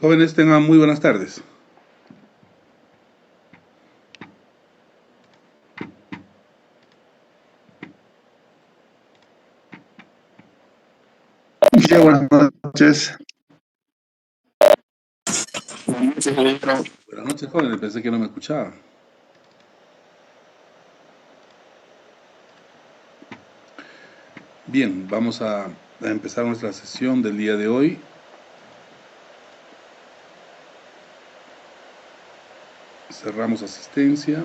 Jóvenes, tengan muy buenas tardes. Sí, buenas noches. Buenas noches, jóvenes. Pensé que no me escuchaba. Bien, vamos a empezar nuestra sesión del día de hoy. Cerramos asistencia.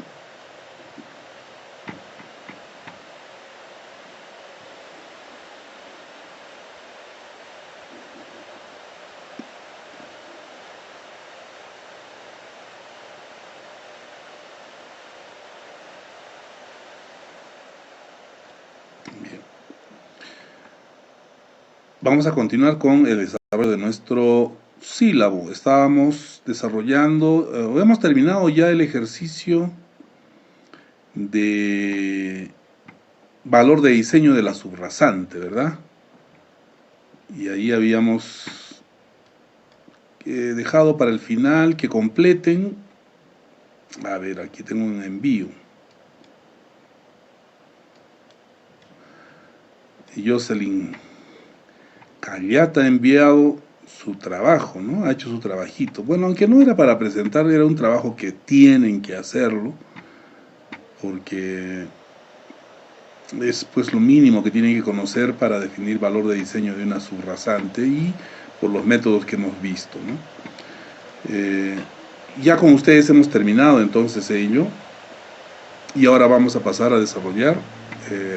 Bien. Vamos a continuar con el desarrollo de nuestro sílabo. Estábamos desarrollando, hemos terminado ya el ejercicio de valor de diseño de la subrasante, ¿verdad? Y ahí habíamos dejado para el final que completen. A ver, aquí tengo un envío. Jocelyn Cagliata ha enviado su trabajo, ¿no? Ha hecho su trabajito. Bueno, aunque no era para presentar, era un trabajo que tienen que hacerlo, porque es pues lo mínimo que tienen que conocer para definir valor de diseño de una subrasante y por los métodos que hemos visto, ¿no? Ya con ustedes hemos terminado entonces ello, y ahora vamos a pasar a desarrollar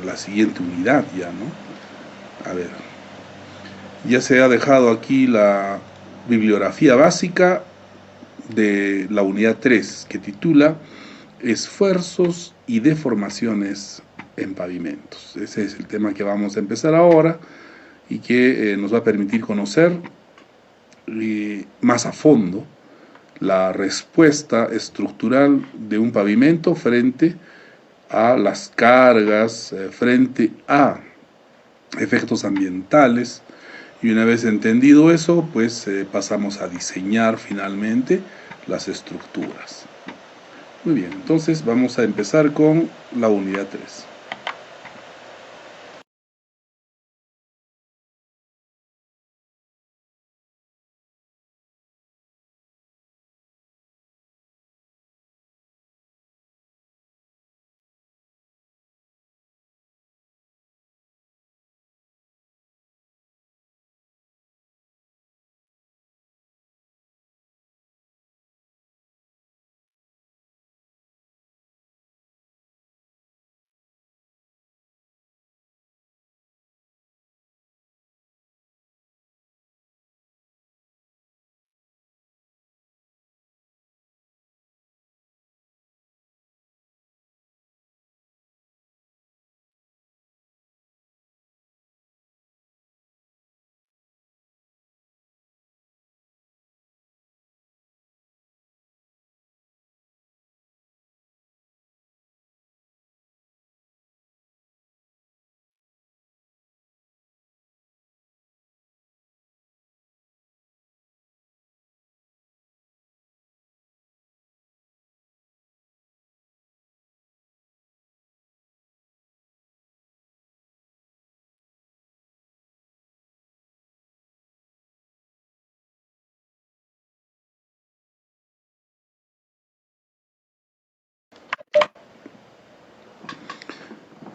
la siguiente unidad ya, ¿no? A ver, ya se ha dejado aquí la bibliografía básica de la unidad 3, que titula Esfuerzos y deformaciones en pavimentos. Ese es el tema que vamos a empezar ahora y que nos va a permitir conocer más a fondo la respuesta estructural de un pavimento frente a las cargas, frente a efectos ambientales. Y una vez entendido eso, pues pasamos a diseñar finalmente las estructuras. Muy bien, entonces vamos a empezar con la unidad 3.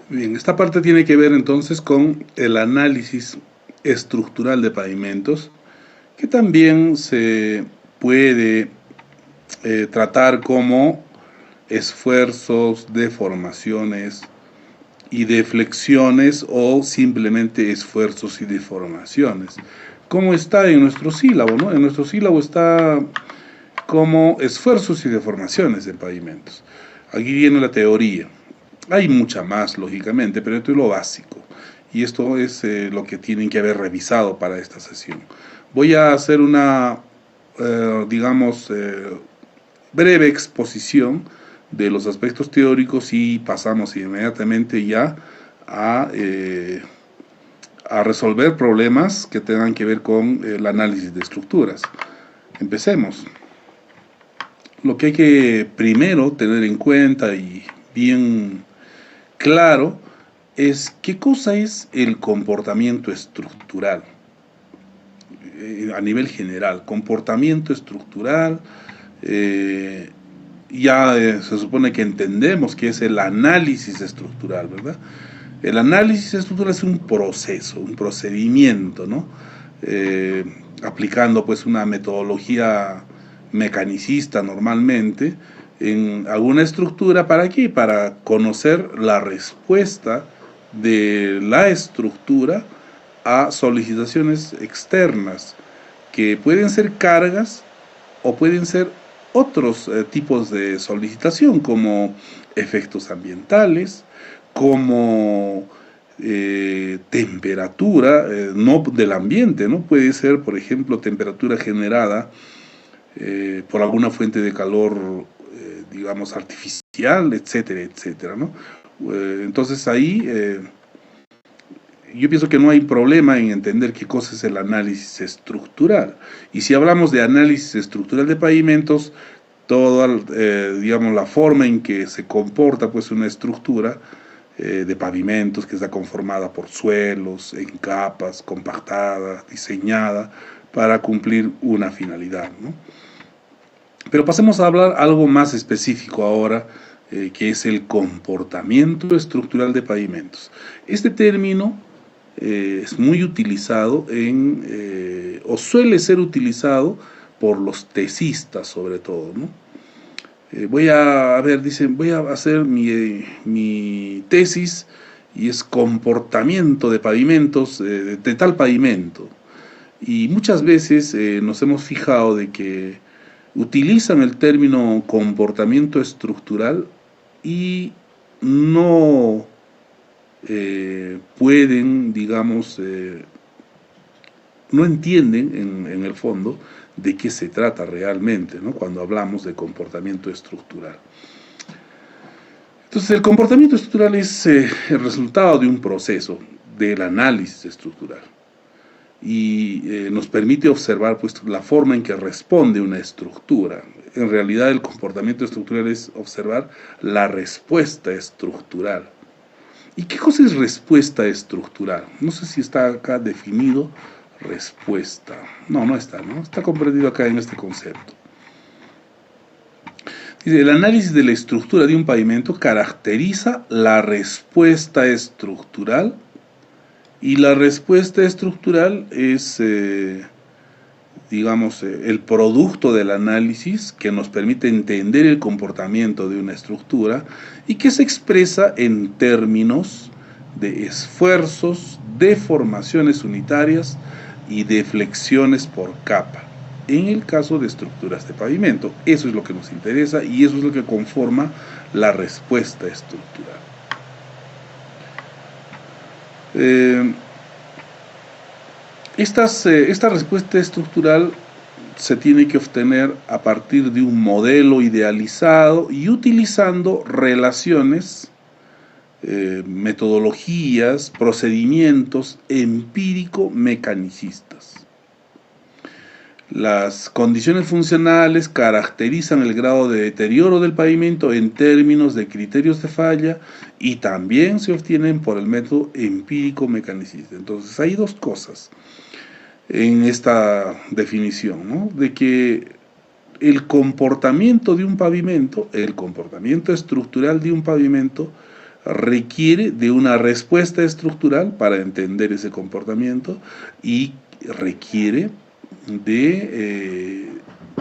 Bien, esta parte tiene que ver entonces con el análisis estructural de pavimentos, que también se puede tratar como esfuerzos, deformaciones y deflexiones o simplemente esfuerzos y deformaciones. ¿Cómo está en nuestro sílabo, no? En nuestro sílabo está como esfuerzos y deformaciones en pavimentos. Aquí viene la teoría. Hay mucha más, lógicamente, pero esto es lo básico. Y esto es lo que tienen que haber revisado para esta sesión. Voy a hacer una, digamos, breve exposición de los aspectos teóricos y pasamos inmediatamente ya a resolver problemas que tengan que ver con el análisis de estructuras. Empecemos. Lo que hay que primero tener en cuenta y bien claro es qué cosa es el comportamiento estructural. A nivel general, comportamiento estructural, se supone que entendemos que es el análisis estructural, ¿verdad? El análisis estructural es un proceso, un procedimiento, ¿no? Aplicando pues una metodología mecanicista normalmente en alguna estructura, ¿para qué? Para conocer la respuesta de la estructura a solicitaciones externas, que pueden ser cargas o pueden ser otros tipos de solicitación, como efectos ambientales, como temperatura, no del ambiente, ¿no? Puede ser, por ejemplo, temperatura generada por alguna fuente de calor, digamos, artificial, etcétera, etcétera, ¿no? Entonces ahí yo pienso que no hay problema en entender qué cosa es el análisis estructural. Y si hablamos de análisis estructural de pavimentos, toda, digamos, la forma en que se comporta pues una estructura de pavimentos que está conformada por suelos, en capas, compactada, diseñada para cumplir una finalidad, ¿no? Pero pasemos a hablar algo más específico ahora, que es el comportamiento estructural de pavimentos. Este término es muy utilizado o suele ser utilizado por los tesistas sobre todo, ¿no? Voy a hacer mi tesis y es comportamiento de pavimentos, de tal pavimento. Y muchas veces nos hemos fijado de que utilizan el término comportamiento estructural y no pueden, digamos, no entienden en el fondo de qué se trata realmente, ¿no? Cuando hablamos de comportamiento estructural. Entonces, el comportamiento estructural es el resultado de un proceso del análisis estructural y nos permite observar pues, la forma en que responde una estructura. En realidad, el comportamiento estructural es observar la respuesta estructural. ¿Y qué cosa es respuesta estructural? No sé si está acá definido respuesta. No, no está, ¿no? Está comprendido acá en este concepto. Dice, el análisis de la estructura de un pavimento caracteriza la respuesta estructural y la respuesta estructural es, digamos, el producto del análisis que nos permite entender el comportamiento de una estructura y que se expresa en términos de esfuerzos, deformaciones unitarias y deflexiones por capa, en el caso de estructuras de pavimento. Eso es lo que nos interesa y eso es lo que conforma la respuesta estructural. Esta respuesta estructural se tiene que obtener a partir de un modelo idealizado y utilizando relaciones, metodologías, procedimientos empírico-mecanicistas. Las condiciones funcionales caracterizan el grado de deterioro del pavimento en términos de criterios de falla y también se obtienen por el método empírico-mecanicista. Entonces hay dos cosas en esta definición, ¿no? De que el comportamiento de un pavimento, el comportamiento estructural de un pavimento requiere de una respuesta estructural para entender ese comportamiento y requiere de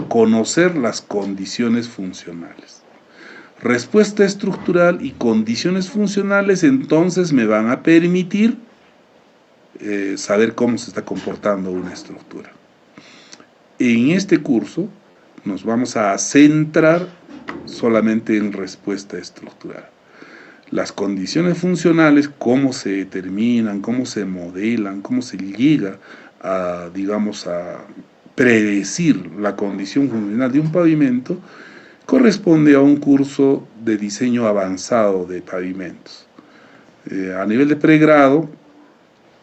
conocer las condiciones funcionales. Respuesta estructural y condiciones funcionales entonces me van a permitir saber cómo se está comportando una estructura. En este curso nos vamos a centrar solamente en respuesta estructural. Las condiciones funcionales, cómo se determinan, cómo se modelan, cómo se llega a, digamos, a predecir la condición funcional de un pavimento, corresponde a un curso de diseño avanzado de pavimentos. A nivel de pregrado,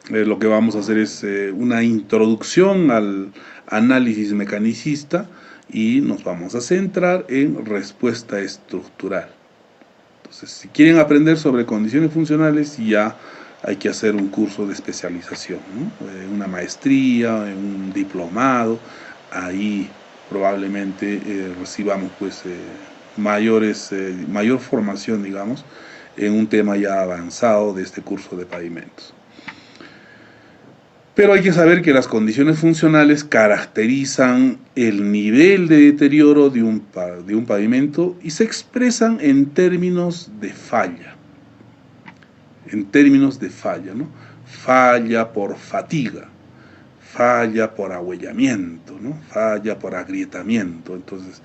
lo que vamos a hacer es una introducción al análisis mecanicista y nos vamos a centrar en respuesta estructural. Entonces, si quieren aprender sobre condiciones funcionales, ya hay que hacer un curso de especialización, ¿no? Una maestría, un diplomado, ahí probablemente recibamos pues mayor formación, digamos, en un tema ya avanzado de este curso de pavimentos. Pero hay que saber que las condiciones funcionales caracterizan el nivel de deterioro de un pavimento y se expresan en términos de falla. ¿No? Falla por fatiga, falla por ahuellamiento, ¿no? Falla por agrietamiento. Entonces,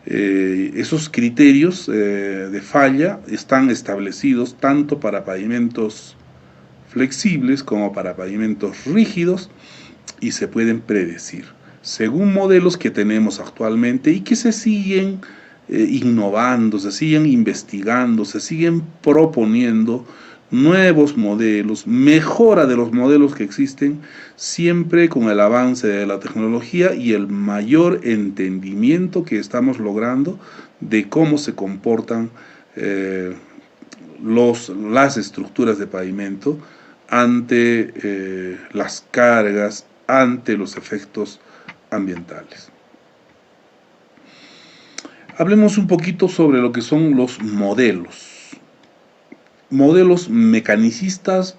esos criterios de falla están establecidos tanto para pavimentos flexibles como para pavimentos rígidos y se pueden predecir según modelos que tenemos actualmente y que se siguen innovando, se siguen investigando, se siguen proponiendo nuevos modelos, mejora de los modelos que existen, siempre con el avance de la tecnología y el mayor entendimiento que estamos logrando de cómo se comportan las estructuras de pavimento ante las cargas, ante los efectos ambientales. Hablemos un poquito sobre lo que son los modelos mecanicistas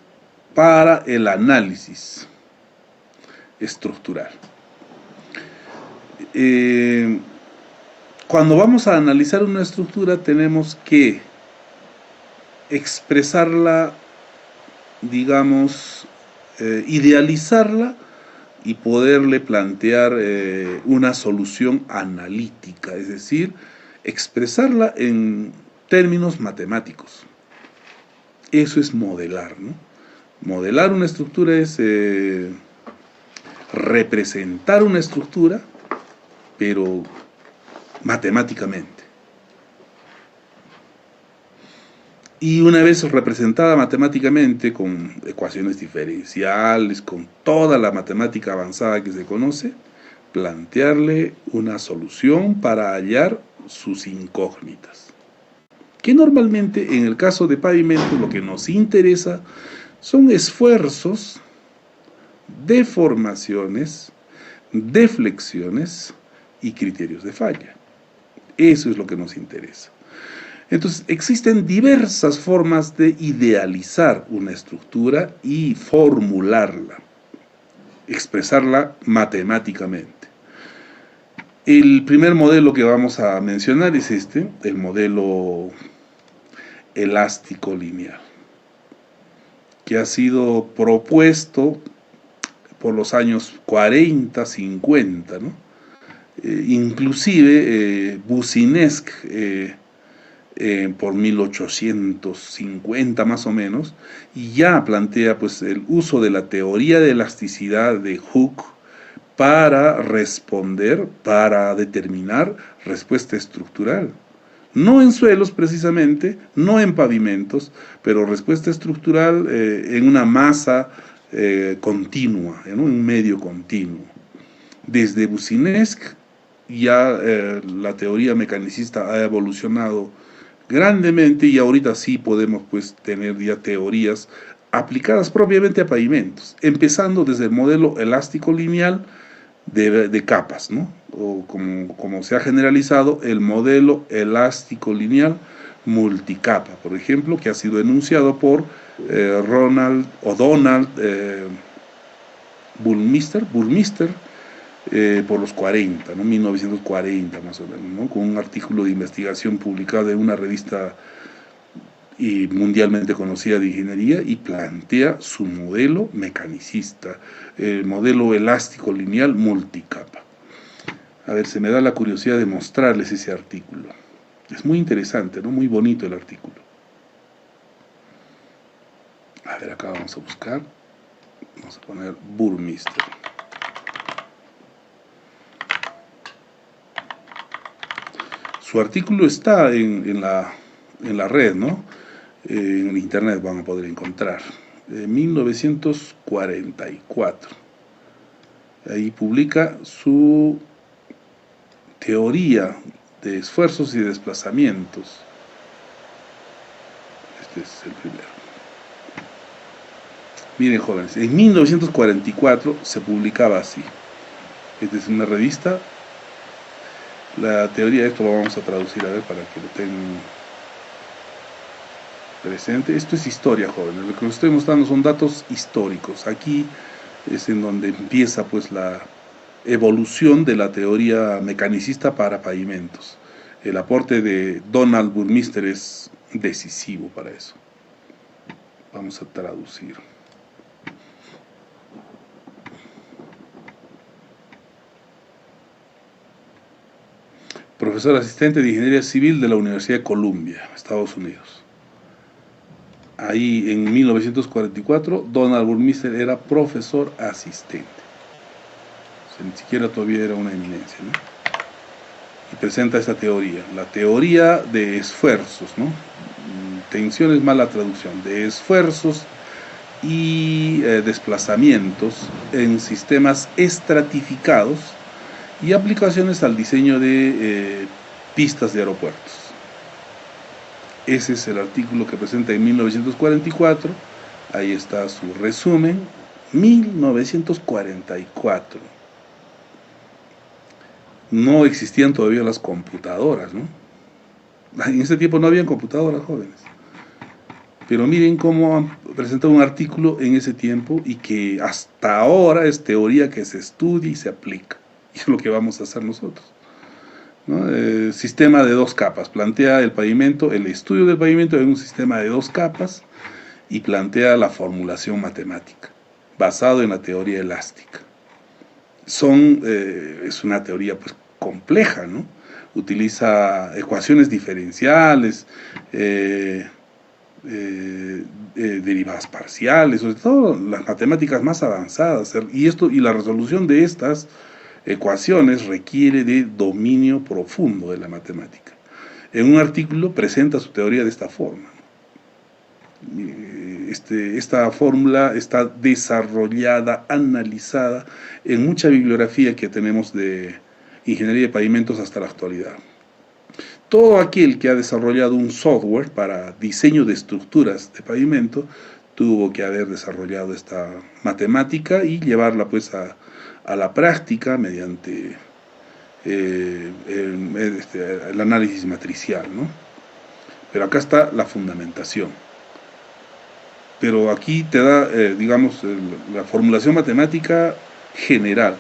para el análisis estructural. Cuando vamos a analizar una estructura tenemos que expresarla, digamos, idealizarla y poderle plantear una solución analítica, es decir, expresarla en términos matemáticos. Eso es modelar, ¿no? Modelar una estructura es representar una estructura, pero matemáticamente. Y una vez representada matemáticamente, con ecuaciones diferenciales, con toda la matemática avanzada que se conoce, plantearle una solución para hallar sus incógnitas. Que normalmente en el caso de pavimento lo que nos interesa son esfuerzos, deformaciones, deflexiones y criterios de falla. Eso es lo que nos interesa. Entonces, existen diversas formas de idealizar una estructura y formularla, expresarla matemáticamente. El primer modelo que vamos a mencionar es el modelo elástico lineal, que ha sido propuesto por los años 40, 50, ¿no? Inclusive Boussinesq, por 1850 más o menos, y ya plantea pues el uso de la teoría de elasticidad de Hooke para responder, para determinar respuesta estructural. No en suelos precisamente, no en pavimentos, pero respuesta estructural en una masa continua, en un medio continuo. Desde Boussinesq ya la teoría mecanicista ha evolucionado grandemente y ahorita sí podemos pues tener ya teorías aplicadas propiamente a pavimentos, empezando desde el modelo elástico lineal de capas, ¿no? O como se ha generalizado el modelo elástico lineal multicapa, por ejemplo, que ha sido enunciado por Donald Bullminster, por los 40, ¿no? 1940 más o menos, ¿no? Con un artículo de investigación publicado en una revista y mundialmente conocida de ingeniería, y plantea su modelo mecanicista, el modelo elástico lineal multicapa. A ver, se me da la curiosidad de mostrarles ese artículo. Es muy interesante, ¿no? Muy bonito el artículo. A ver, acá vamos a buscar. Vamos a poner Bullminster. Su artículo está en la red, ¿no? En internet van a poder encontrar. 1944. Ahí publica su teoría de esfuerzos y desplazamientos. Este es el primero. Miren, jóvenes, en 1944 se publicaba así. Esta es una revista. La teoría de esto lo vamos a traducir, a ver, para que lo tengan presente. Esto es historia, jóvenes. Lo que les estoy mostrando son datos históricos. Aquí es en donde empieza pues la evolución de la teoría mecanicista para pavimentos. El aporte de Donald Burmeister es decisivo para eso. Vamos a traducir. Profesor asistente de Ingeniería Civil de la Universidad de Columbia, Estados Unidos. Ahí en 1944, Donald Burmeister era profesor asistente. O sea, ni siquiera todavía era una eminencia, ¿no? Y presenta esta teoría, la teoría de esfuerzos, ¿no? Tensión es mala traducción, de esfuerzos y desplazamientos en sistemas estratificados y aplicaciones al diseño de pistas de aeropuertos. Ese es el artículo que presenta en 1944, ahí está su resumen, 1944. No existían todavía las computadoras, ¿no? En ese tiempo no habían computadoras, jóvenes. Pero miren cómo han presentado un artículo en ese tiempo y que hasta ahora es teoría que se estudia y se aplica. Y es lo que vamos a hacer nosotros, ¿no? Sistema de dos capas. Plantea el pavimento, el estudio del pavimento en un sistema de dos capas y plantea la formulación matemática, basado en la teoría elástica. Es una teoría pues compleja, ¿no? Utiliza ecuaciones diferenciales, derivadas parciales, sobre todo las matemáticas más avanzadas, y la resolución de estas ecuaciones requiere de dominio profundo de la matemática. En un artículo presenta su teoría de esta forma. Esta fórmula está desarrollada, analizada en mucha bibliografía que tenemos de ingeniería de pavimentos hasta la actualidad. Todo aquel que ha desarrollado un software para diseño de estructuras de pavimento tuvo que haber desarrollado esta matemática y llevarla pues a la práctica mediante el análisis matricial, ¿no? Pero acá está la fundamentación. Pero aquí te da, digamos, la formulación matemática general.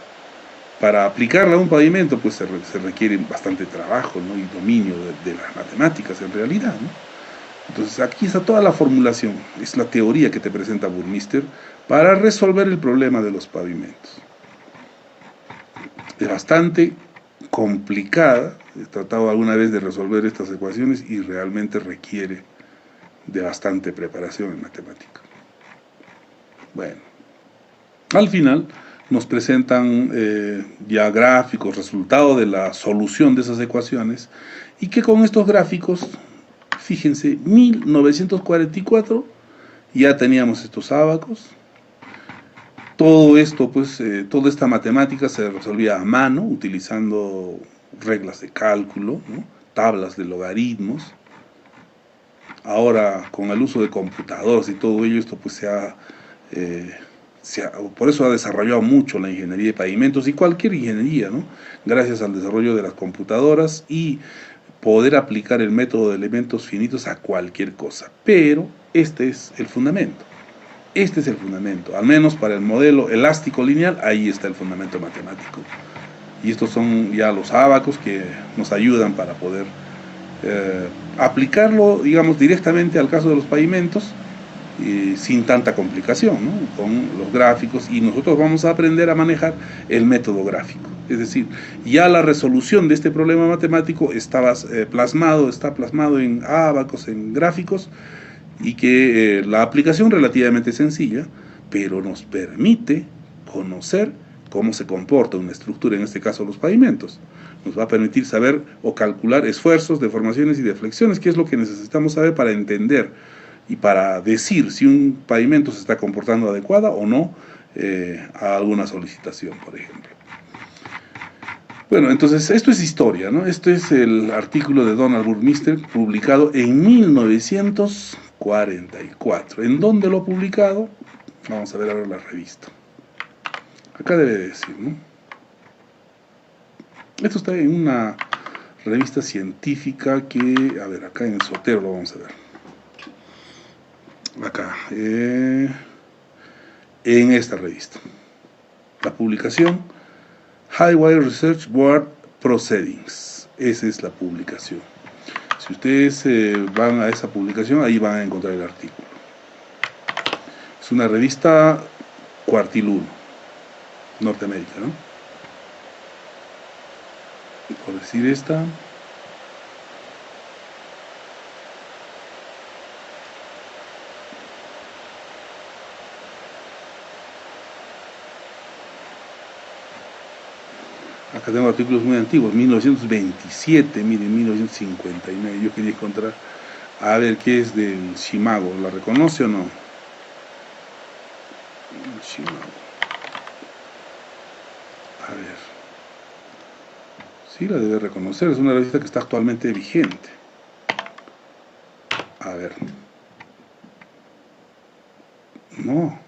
Para aplicarla a un pavimento, pues se requiere bastante trabajo, ¿no? Y dominio de las matemáticas en realidad, ¿no? Entonces aquí está toda la formulación, es la teoría que te presenta Burmeister para resolver el problema de los pavimentos. Es bastante complicada, he tratado alguna vez de resolver estas ecuaciones y realmente requiere de bastante preparación en matemática. Bueno, al final nos presentan ya gráficos, resultado de la solución de esas ecuaciones, y que con estos gráficos, fíjense, 1944 ya teníamos estos ábacos. Todo esto, pues, toda esta matemática se resolvía a mano, utilizando reglas de cálculo, ¿no? Tablas de logaritmos. Ahora, con el uso de computadoras y todo ello, esto pues por eso ha desarrollado mucho la ingeniería de pavimentos y cualquier ingeniería, ¿no? Gracias al desarrollo de las computadoras y poder aplicar el método de elementos finitos a cualquier cosa. Pero este es el fundamento. Este es el fundamento. Al menos para el modelo elástico lineal, ahí está el fundamento matemático. Y estos son ya los ábacos que nos ayudan para poder aplicarlo, digamos, directamente al caso de los pavimentos, sin tanta complicación, ¿no? Con los gráficos, y nosotros vamos a aprender a manejar el método gráfico. Es decir, ya la resolución de este problema matemático está plasmado en ábacos, en gráficos, y que la aplicación relativamente sencilla, pero nos permite conocer cómo se comporta una estructura, en este caso los pavimentos. Nos va a permitir saber o calcular esfuerzos, deformaciones y deflexiones, que es lo que necesitamos saber para entender y para decir si un pavimento se está comportando adecuada o no a alguna solicitación, por ejemplo. Bueno, entonces esto es historia, ¿no? Este es el artículo de Donald Burmeister publicado en 1944. ¿En dónde lo ha publicado? Vamos a ver ahora la revista. Acá debe decir, ¿no? Esto está en una revista científica que, a ver, acá en el Sotero lo vamos a ver. Acá, en esta revista. La publicación Highway Research Board Proceedings. Esa es la publicación. Si ustedes van a esa publicación, ahí van a encontrar el artículo. Es una revista cuartiluno, Norteamérica, ¿no? Por decir esta. Acá tengo artículos muy antiguos, 1927, miren, 1959. Yo quería encontrar, a ver, ¿qué es del Shimago? ¿La reconoce o no? Shimago. A ver. Sí, la debe reconocer, es una revista que está actualmente vigente. A ver. No.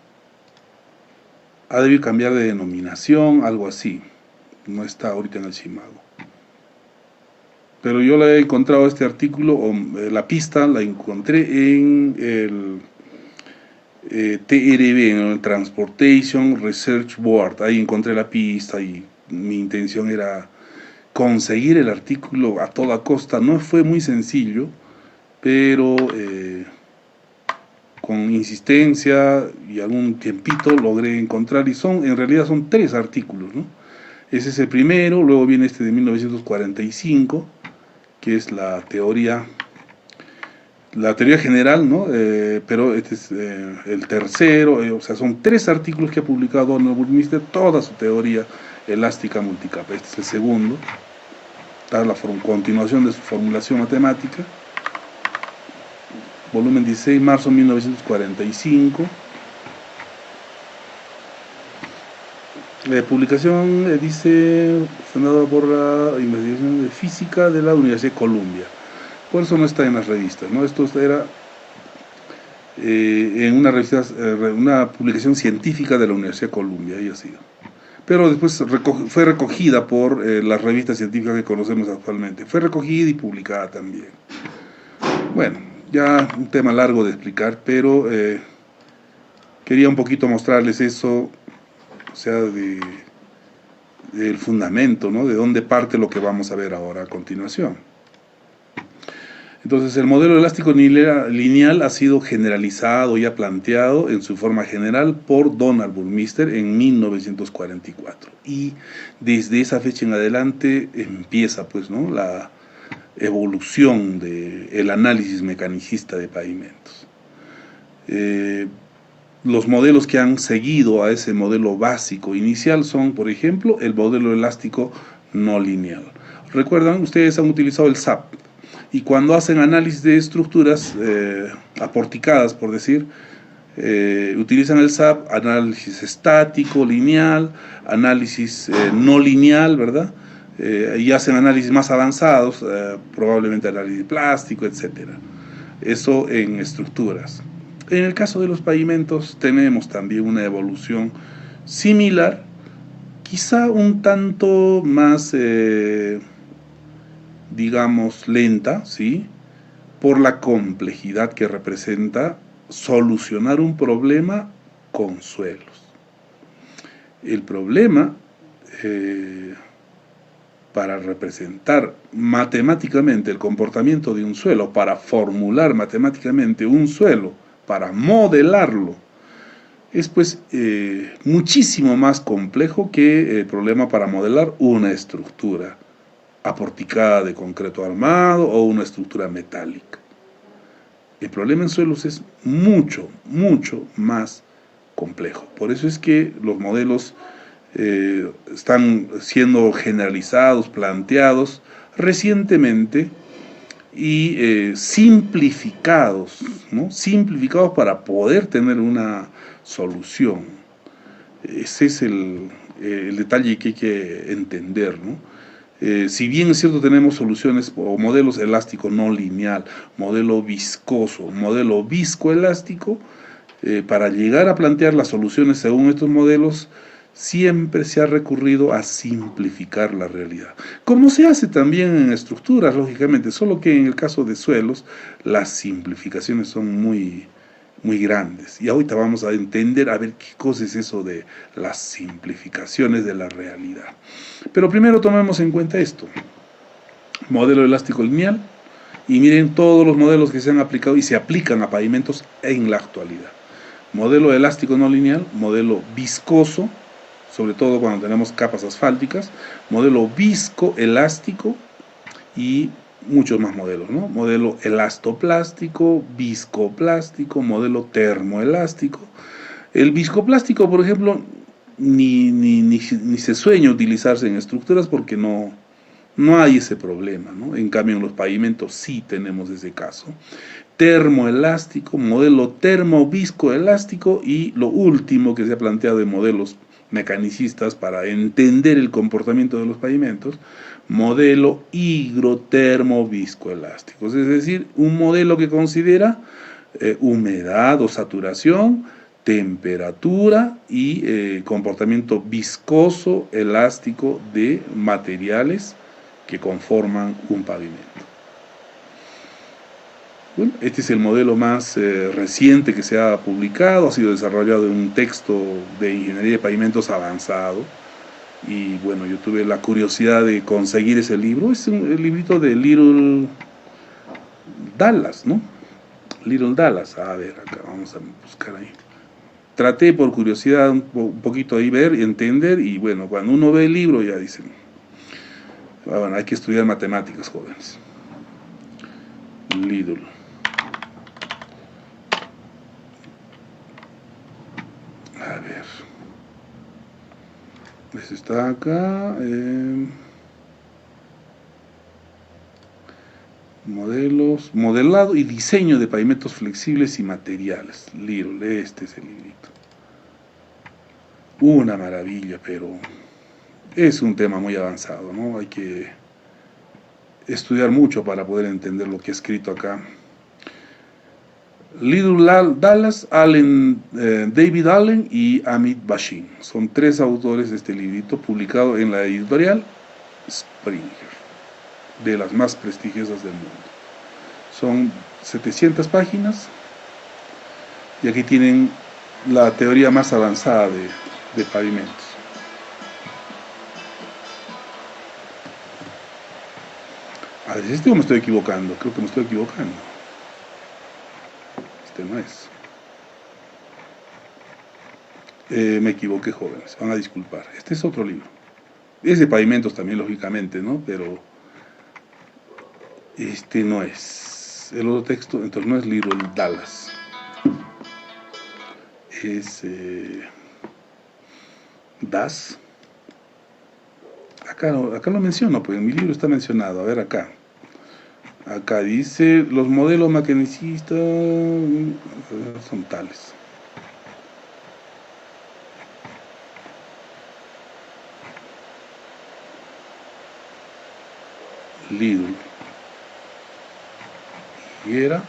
Ha debido cambiar de denominación, algo así. No está ahorita en el Shimago. Pero yo la he encontrado este artículo, o la pista la encontré en el TRB, en el Transportation Research Board. Ahí encontré la pista y mi intención era conseguir el artículo a toda costa. No fue muy sencillo, pero con insistencia y algún tiempito logré encontrar, y en realidad son 3 artículos, ¿no? Ese es el primero, luego viene este de 1945, que es la teoría general, ¿no? Pero este es el tercero, o sea, son 3 artículos que ha publicado Donald Burmeister, toda su teoría elástica multicapa. Este es el segundo, está la continuación de su formulación matemática, volumen 16, marzo 1945. La publicación dice, fundada por la investigación de física de la Universidad de Columbia. Por eso no está en las revistas, ¿no? Esto era en una revista, una publicación científica de la Universidad de Columbia, ahí ha sido. Pero después fue recogida por las revistas científicas que conocemos actualmente. Fue recogida y publicada también. Bueno, ya un tema largo de explicar, pero quería un poquito mostrarles eso, o sea, del fundamento, ¿no? De dónde parte lo que vamos a ver ahora a continuación. Entonces, el modelo elástico lineal ha sido generalizado, ya planteado en su forma general por Donald Burmeister en 1944. Y desde esa fecha en adelante empieza, pues, ¿no?, la evolución del análisis mecanicista de pavimentos. Los modelos que han seguido a ese modelo básico inicial son, por ejemplo, el modelo elástico no lineal. ¿Recuerdan? Ustedes han utilizado el SAP, y cuando hacen análisis de estructuras aporticadas, por decir, utilizan el SAP, análisis estático, lineal, análisis no lineal, ¿verdad? Y hacen análisis más avanzados, probablemente análisis plástico, etc. Eso en estructuras. En el caso de los pavimentos tenemos también una evolución similar, quizá un tanto más, digamos, lenta, ¿sí?, por la complejidad que representa solucionar un problema con suelos. El problema, para representar matemáticamente el comportamiento de un suelo, para formular matemáticamente un suelo, para modelarlo, es pues muchísimo más complejo que el problema para modelar una estructura aporticada de concreto armado o una estructura metálica. El problema en suelos es mucho, mucho más complejo. Por eso es que los modelos están siendo generalizados, planteados recientemente, y simplificados, ¿no? Simplificados para poder tener una solución. Ese es el detalle que hay que entender, ¿no? Si bien es cierto tenemos soluciones o modelos elástico no lineal, modelo viscoso, modelo viscoelástico, para llegar a plantear las soluciones según estos modelos, siempre se ha recurrido a simplificar la realidad. Como se hace también en estructuras, lógicamente, solo que en el caso de suelos, las simplificaciones son muy grandes. Y ahorita vamos a entender, a ver qué cosa es eso de las simplificaciones de la realidad. Pero primero tomemos en cuenta esto. Modelo elástico lineal. Y miren todos los modelos que se han aplicado y se aplican a pavimentos en la actualidad. Modelo elástico no lineal, modelo viscoso, sobre todo cuando tenemos capas asfálticas, modelo viscoelástico y muchos más modelos, ¿no? Modelo elastoplástico, viscoplástico, modelo termoelástico. El viscoplástico, por ejemplo, ni se sueña utilizarse en estructuras porque no hay ese problema, ¿no? En cambio, en los pavimentos sí tenemos ese caso. Termoelástico, modelo termoviscoelástico y lo último que se ha planteado en modelos mecanicistas para entender el comportamiento de los pavimentos, modelo higrotermoviscoelástico, es decir, un modelo que considera humedad o saturación, temperatura y comportamiento viscoso, elástico de materiales que conforman un pavimento. Bueno, este es el modelo más reciente que se ha publicado, ha sido desarrollado en un texto de ingeniería de pavimentos avanzado. Y bueno, yo tuve la curiosidad de conseguir ese libro. Es el librito de Little Dallas, ¿no? Little Dallas. A ver, acá vamos a buscar ahí. Traté por curiosidad un poquito ahí ver y entender. Y bueno, cuando uno ve el libro ya dicen, bueno, hay que estudiar matemáticas, jóvenes. Little. A ver. Este está acá. Modelos, modelado y diseño de pavimentos flexibles y materiales. Little, este es el librito. Una maravilla, pero es un tema muy avanzado, ¿no? Hay que estudiar mucho para poder entender lo que he escrito acá. Little Dallas, David Allen y Amit Bashir. Son tres autores de este librito, publicado en la editorial Springer, de las más prestigiosas del mundo. Son 700 páginas y aquí tienen la teoría más avanzada de pavimentos. A ver, ¿este o me estoy equivocando? Creo que me estoy equivocando. Este no es. Me equivoqué, jóvenes, van a disculpar. Este es otro libro. Es de pavimentos también, lógicamente, ¿no? Pero este no es. El otro texto, entonces no es Little Dallas. Es Das. Acá lo menciono, pues en mi libro está mencionado. A ver acá. Acá dice, los modelos mecanicistas son tales. Lidl. Higuera.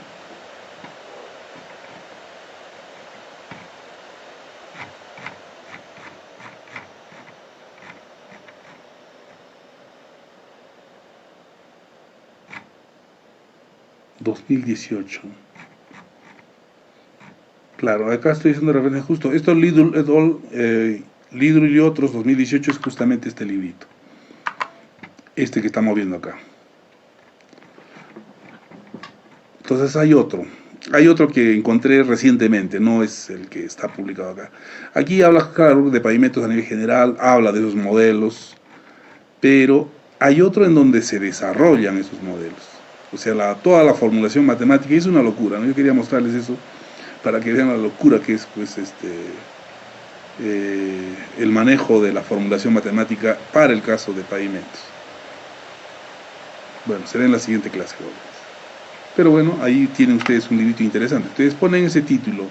...2018... Claro, acá estoy diciendo de repente justo... Esto Lidl et al... Lidl y otros 2018 es justamente este librito. Este que estamos viendo acá. Entonces hay otro que encontré recientemente, no es el que está publicado acá. Aquí habla, claro, de pavimentos a nivel general, habla de esos modelos, pero hay otro en donde se desarrollan esos modelos. O sea, toda la formulación matemática es una locura, ¿no? Yo quería mostrarles eso para que vean la locura que es, pues, el manejo de la formulación matemática para el caso de pavimentos. Bueno, será en la siguiente clase, jóvenes. Pero bueno, ahí tienen ustedes un librito interesante. Ustedes ponen ese título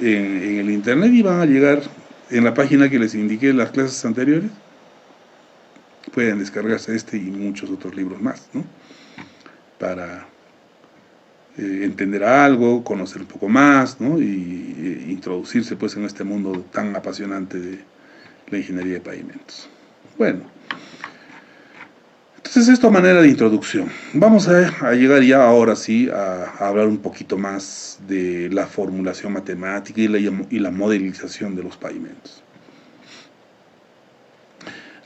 en el internet y van a llegar en la página que les indiqué en las clases anteriores. Pueden descargarse este y muchos otros libros más, ¿no? Para entender algo, conocer un poco más, ¿no? Y introducirse pues en este mundo tan apasionante de la ingeniería de pavimentos. Bueno, entonces esto a manera de introducción. Vamos a llegar ya ahora sí a hablar un poquito más de la formulación matemática y la modelización de los pavimentos.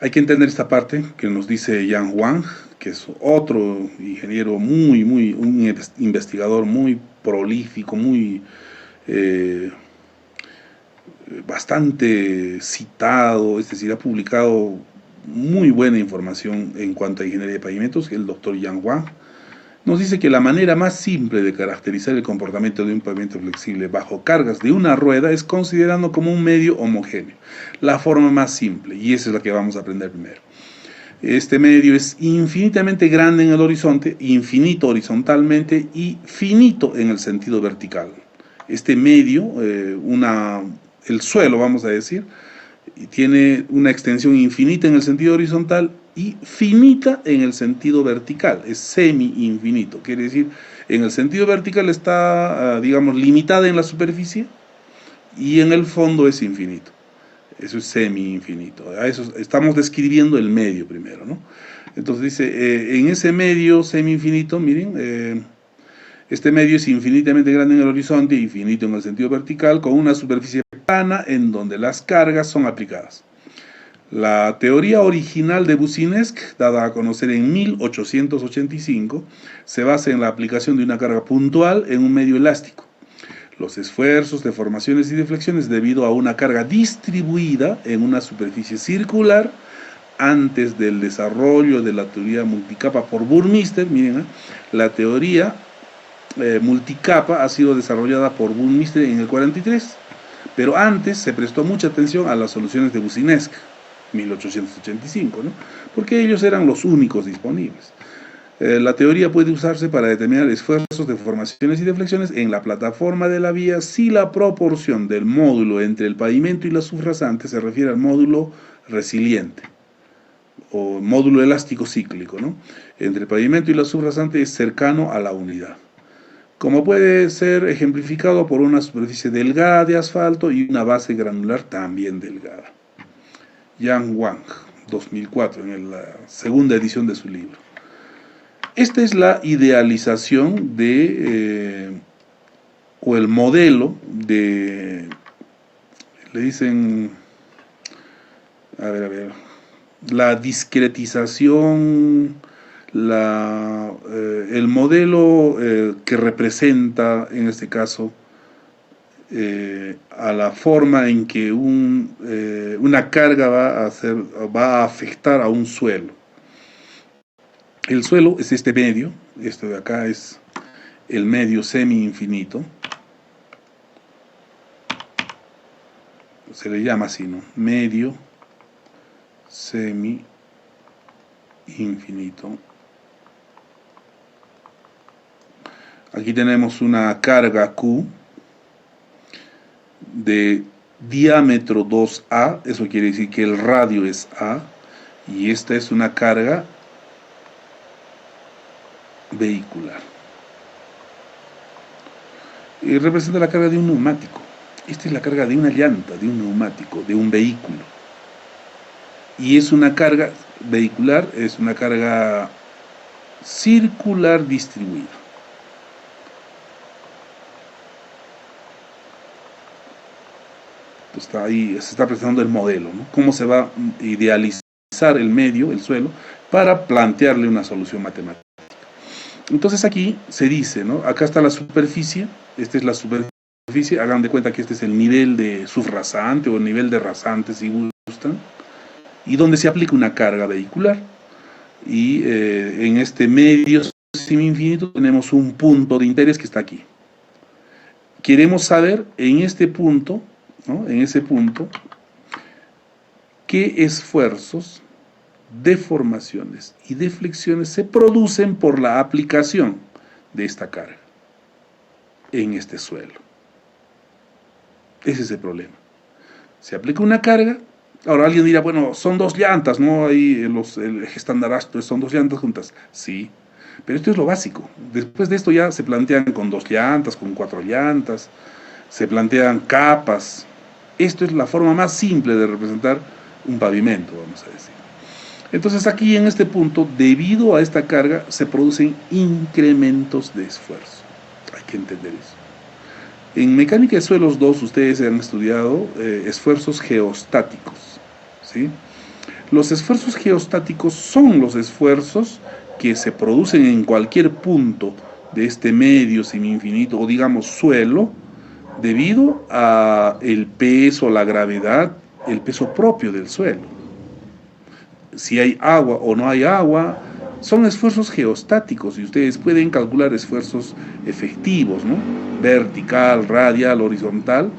Hay que entender esta parte que nos dice Yang Wang, que es otro ingeniero un investigador muy prolífico, bastante citado, es decir, ha publicado muy buena información en cuanto a ingeniería de pavimentos, el doctor Yang Wang. Nos dice que la manera más simple de caracterizar el comportamiento de un pavimento flexible bajo cargas de una rueda es considerando como un medio homogéneo. La forma más simple, y esa es la que vamos a aprender primero. Este medio es infinitamente grande en el horizonte, infinito horizontalmente y finito en el sentido vertical. Este medio, el suelo, vamos a decir, tiene una extensión infinita en el sentido horizontal y finita en el sentido vertical, es semi-infinito, quiere decir, en el sentido vertical está, digamos, limitada en la superficie y en el fondo es infinito. Eso es semi-infinito. Estamos describiendo el medio primero, ¿no? Entonces dice, en ese medio semi-infinito, miren, este medio es infinitamente grande en el horizonte y infinito en el sentido vertical, con una superficie plana en donde las cargas son aplicadas. La teoría original de Boussinesq, dada a conocer en 1885, se basa en la aplicación de una carga puntual en un medio elástico. Los esfuerzos, deformaciones y deflexiones debido a una carga distribuida en una superficie circular antes del desarrollo de la teoría multicapa por Burmeister. Miren, la teoría multicapa ha sido desarrollada por Burmeister en el 43, pero antes se prestó mucha atención a las soluciones de Boussinesq, 1885, ¿no? Porque ellos eran los únicos disponibles. La teoría puede usarse para determinar esfuerzos, deformaciones y deflexiones en la plataforma de la vía si la proporción del módulo entre el pavimento y la subrasante se refiere al módulo resiliente o módulo elástico cíclico, ¿no? Entre el pavimento y la subrasante es cercano a la unidad, como puede ser ejemplificado por una superficie delgada de asfalto y una base granular también delgada. Yang Wang, 2004, en la segunda edición de su libro. Esta es la idealización o el modelo de, le dicen, la discretización, el modelo que representa, en este caso, a la forma en que una carga va a afectar a un suelo. El suelo es este medio, esto de acá es el medio semi-infinito, se le llama así, ¿no? Medio semi-infinito. Aquí tenemos una carga Q de diámetro 2A, eso quiere decir que el radio es A, y esta es una carga vehicular. Y representa la carga de un neumático. Esta es la carga de una llanta, de un neumático, de un vehículo. Y es una carga vehicular, es una carga circular distribuida. Está ahí, se está presentando el modelo, ¿no? Cómo se va a idealizar el medio, el suelo, para plantearle una solución matemática. Entonces aquí se dice, ¿no? Acá está la superficie, esta es la superficie, hagan de cuenta que este es el nivel de subrasante o el nivel de rasante, si gustan, y donde se aplica una carga vehicular. Y en este medio semi-infinito tenemos un punto de interés que está aquí. Queremos saber en este punto, ¿no? En ese punto, qué esfuerzos, deformaciones y deflexiones se producen por la aplicación de esta carga en este suelo. Ese es el problema. Se aplica una carga. Ahora alguien dirá, bueno, son 2 llantas, ¿no? Ahí el eje estandarte son 2 llantas juntas. Sí, pero esto es lo básico. Después de esto ya se plantean con 2 llantas, con 4 llantas, se plantean capas. Esto es la forma más simple de representar un pavimento, vamos a decir. Entonces aquí en este punto, debido a esta carga, se producen incrementos de esfuerzo. Hay que entender eso. En mecánica de suelos 2 ustedes han estudiado esfuerzos geostáticos, ¿sí? Los esfuerzos geostáticos son los esfuerzos que se producen en cualquier punto de este medio semi-infinito, o digamos suelo, debido a el peso, la gravedad, el peso propio del suelo. Si hay agua o no hay agua, son esfuerzos geostáticos y ustedes pueden calcular esfuerzos efectivos, ¿no? Vertical, radial, horizontal,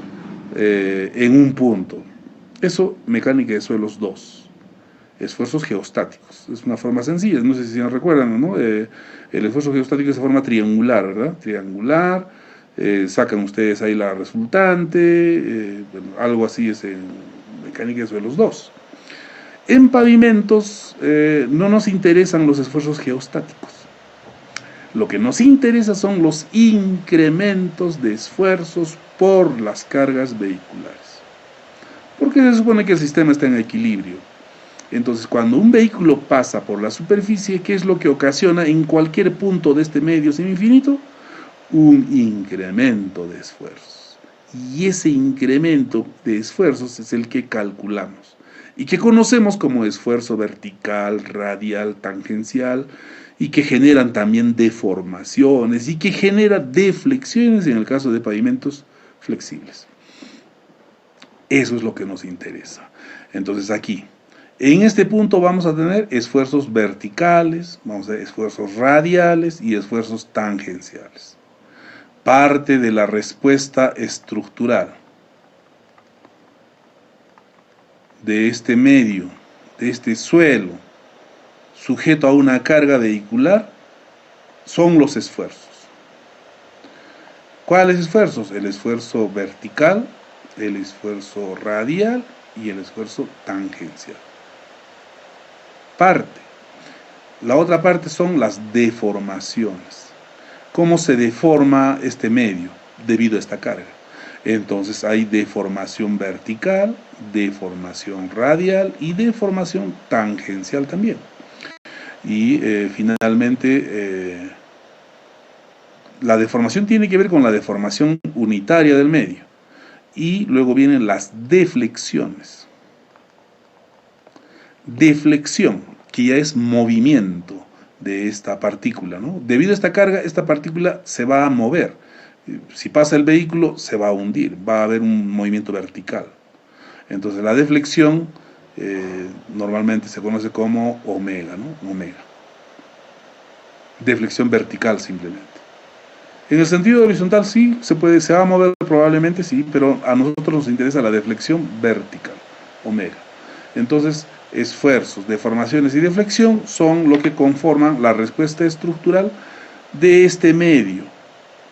en un punto. Eso, mecánica de suelos 2. Esfuerzos geostáticos. Es una forma sencilla, no sé si se recuerdan, ¿no? El esfuerzo geostático es de forma triangular, ¿verdad? Triangular, sacan ustedes ahí la resultante, bueno, algo así es en mecánica de suelos 2. En pavimentos no nos interesan los esfuerzos geostáticos. Lo que nos interesa son los incrementos de esfuerzos por las cargas vehiculares. Porque se supone que el sistema está en equilibrio. Entonces, cuando un vehículo pasa por la superficie, ¿qué es lo que ocasiona en cualquier punto de este medio semi-infinito? Un incremento de esfuerzos. Y ese incremento de esfuerzos es el que calculamos y que conocemos como esfuerzo vertical, radial, tangencial, y que generan también deformaciones y que genera deflexiones en el caso de pavimentos flexibles. Eso es lo que nos interesa. Entonces aquí, en este punto vamos a tener esfuerzos verticales, vamos a tener esfuerzos radiales y esfuerzos tangenciales. Parte de la respuesta estructural de este medio, de este suelo, sujeto a una carga vehicular, son los esfuerzos. ¿Cuáles esfuerzos? El esfuerzo vertical, el esfuerzo radial y el esfuerzo tangencial. Parte. La otra parte son las deformaciones. ¿Cómo se deforma este medio debido a esta carga? Entonces hay deformación vertical, deformación radial y deformación tangencial también. Y finalmente la deformación tiene que ver con la deformación unitaria del medio. Y luego vienen las deflexiones. Deflexión, que ya es movimiento de esta partícula, ¿no? Debido a esta carga, esta partícula se va a mover. Si pasa el vehículo, se va a hundir, va a haber un movimiento vertical. Entonces la deflexión normalmente se conoce como omega, ¿no? Omega. Deflexión vertical simplemente. En el sentido horizontal sí, se va a mover probablemente sí, pero a nosotros nos interesa la deflexión vertical, omega. Entonces, esfuerzos, deformaciones y deflexión son lo que conforman la respuesta estructural de este medio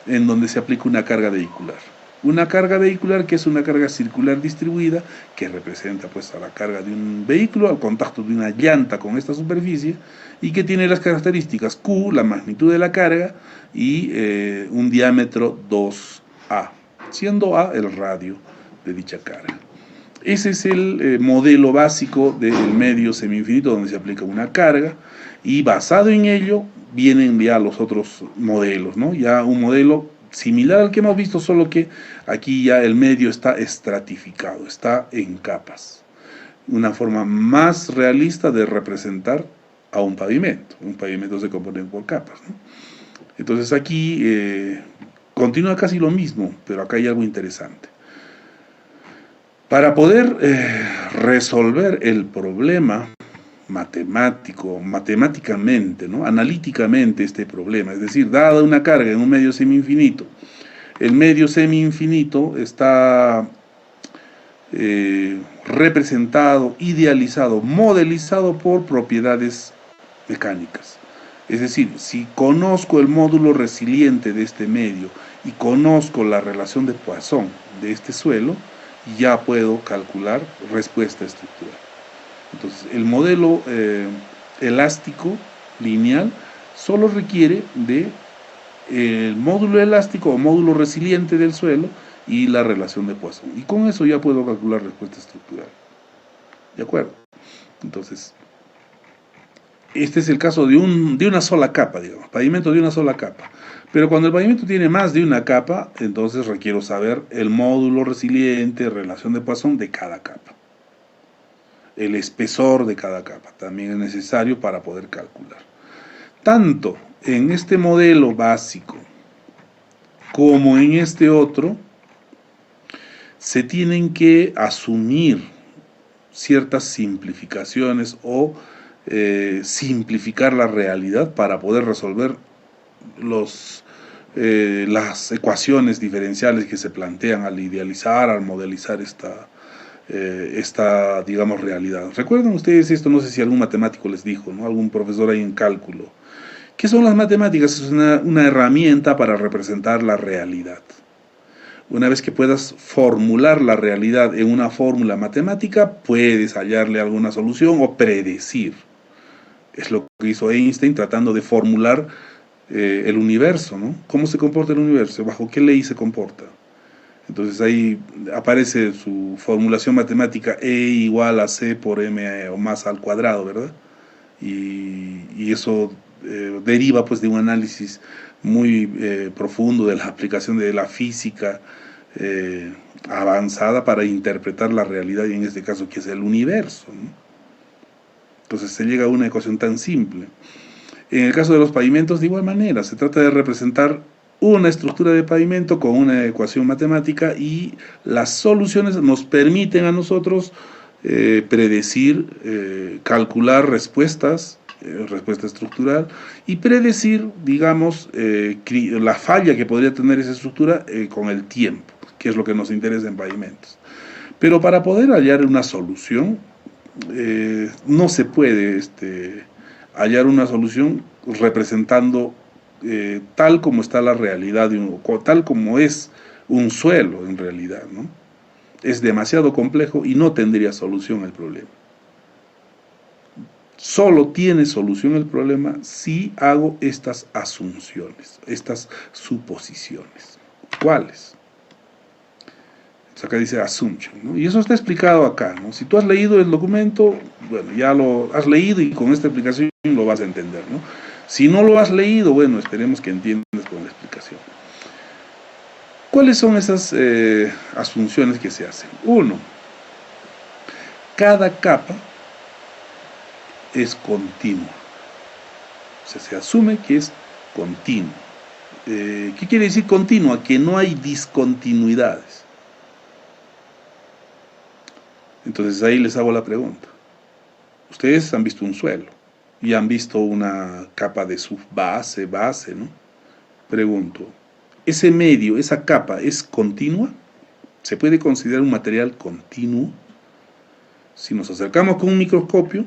en donde se aplica una carga vehicular. Una carga vehicular que es una carga circular distribuida que representa pues a la carga de un vehículo, al contacto de una llanta con esta superficie y que tiene las características Q, la magnitud de la carga y un diámetro 2A, siendo A el radio de dicha carga. Ese es el modelo básico del medio semi-infinito donde se aplica una carga y basado en ello vienen ya los otros modelos, ¿no? Ya un modelo similar al que hemos visto, solo que aquí ya el medio está estratificado, está en capas. Una forma más realista de representar a un pavimento. Un pavimento se compone por capas, ¿no? Entonces aquí continúa casi lo mismo, pero acá hay algo interesante. Para poder resolver el problema matemáticamente, ¿no? Analíticamente este problema, es decir, dada una carga en un medio semi-infinito, el medio semi-infinito está representado, idealizado, modelizado por propiedades mecánicas. Es decir, si conozco el módulo resiliente de este medio y conozco la relación de Poisson de este suelo, ya puedo calcular respuesta estructural. Entonces, el modelo elástico lineal solo requiere de el módulo elástico o módulo resiliente del suelo y la relación de Poisson. Y con eso ya puedo calcular respuesta estructural. ¿De acuerdo? Entonces, este es el caso de una sola capa, digamos, pavimento de una sola capa. Pero cuando el pavimento tiene más de una capa, entonces requiero saber el módulo resiliente, relación de Poisson de cada capa. El espesor de cada capa también es necesario para poder calcular. Tanto en este modelo básico como en este otro, se tienen que asumir ciertas simplificaciones o simplificar la realidad para poder resolver las ecuaciones diferenciales que se plantean al idealizar, al modelizar esta, digamos, realidad. ¿Recuerdan ustedes esto? No sé si algún matemático les dijo, ¿no? Algún profesor ahí en cálculo. ¿Qué son las matemáticas? Es una herramienta para representar la realidad. Una vez que puedas formular la realidad en una fórmula matemática, puedes hallarle alguna solución o predecir. Es lo que hizo Einstein tratando de formular el universo, ¿no? ¿Cómo se comporta el universo? ¿Bajo qué ley se comporta? Entonces ahí aparece su formulación matemática E igual a C por M o más al cuadrado, ¿verdad? Y eso deriva pues de un análisis muy profundo de la aplicación de la física avanzada para interpretar la realidad, y en este caso que es el universo, ¿no? Entonces se llega a una ecuación tan simple. En el caso de los pavimentos, de igual manera, se trata de representar una estructura de pavimento con una ecuación matemática, y las soluciones nos permiten a nosotros predecir, calcular respuesta estructural, y predecir, digamos, la falla que podría tener esa estructura con el tiempo, que es lo que nos interesa en pavimentos. Pero para poder hallar una solución, no se puede hallar una solución representando tal como está la realidad, tal como es un suelo en realidad, ¿no? Es demasiado complejo y no tendría solución el problema. Solo tiene solución el problema si hago estas asunciones, estas suposiciones. ¿Cuáles? Acá dice assumption, ¿no? Y eso está explicado acá, ¿no? Si tú has leído el documento, bueno, ya lo has leído y con esta explicación lo vas a entender, ¿no? Si no lo has leído, bueno, esperemos que entiendas con la explicación. ¿Cuáles son esas asunciones que se hacen? Uno, cada capa es continua. O sea, se asume que es continua. ¿Qué quiere decir continua? Que no hay discontinuidades. Entonces ahí les hago la pregunta. Ustedes han visto un suelo y han visto una capa de subbase, base, ¿no? Pregunto, ¿ese medio, esa capa es continua? ¿Se puede considerar un material continuo? Si nos acercamos con un microscopio,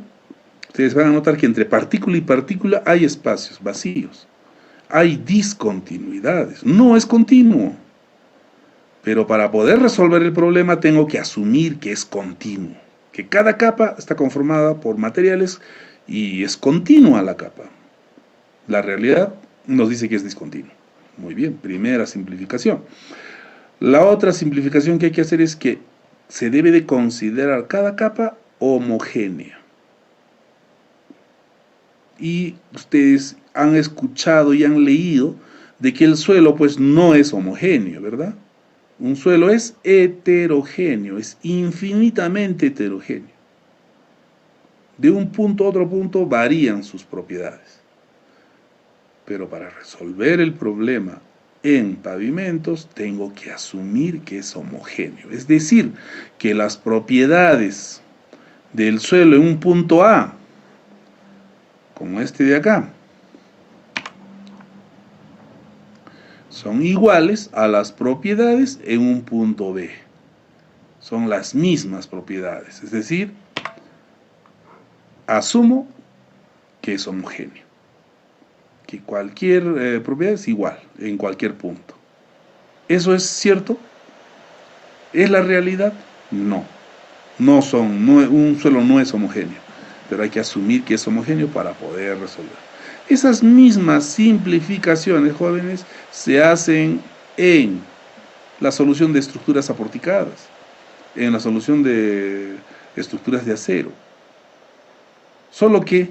ustedes van a notar que entre partícula y partícula hay espacios vacíos. Hay discontinuidades. No es continuo. Pero para poder resolver el problema tengo que asumir que es continuo, que cada capa está conformada por materiales y es continua la capa. La realidad nos dice que es discontinuo. Muy bien, primera simplificación. La otra simplificación que hay que hacer es que se debe de considerar cada capa homogénea. Y ustedes han escuchado y han leído de que el suelo pues no es homogéneo, ¿verdad? Un suelo es heterogéneo, es infinitamente heterogéneo. De un punto a otro punto varían sus propiedades. Pero para resolver el problema en pavimentos tengo que asumir que es homogéneo. Es decir, que las propiedades del suelo en un punto A, como este de acá, son iguales a las propiedades en un punto B. Son las mismas propiedades, es decir, asumo que es homogéneo. que cualquier propiedad es igual en cualquier punto. ¿Eso es cierto? ¿Es la realidad? No. Un suelo no es homogéneo, pero hay que asumir que es homogéneo para poder resolver. Esas mismas simplificaciones, jóvenes, se hacen en la solución de estructuras aporticadas, en la solución de estructuras de acero. Solo que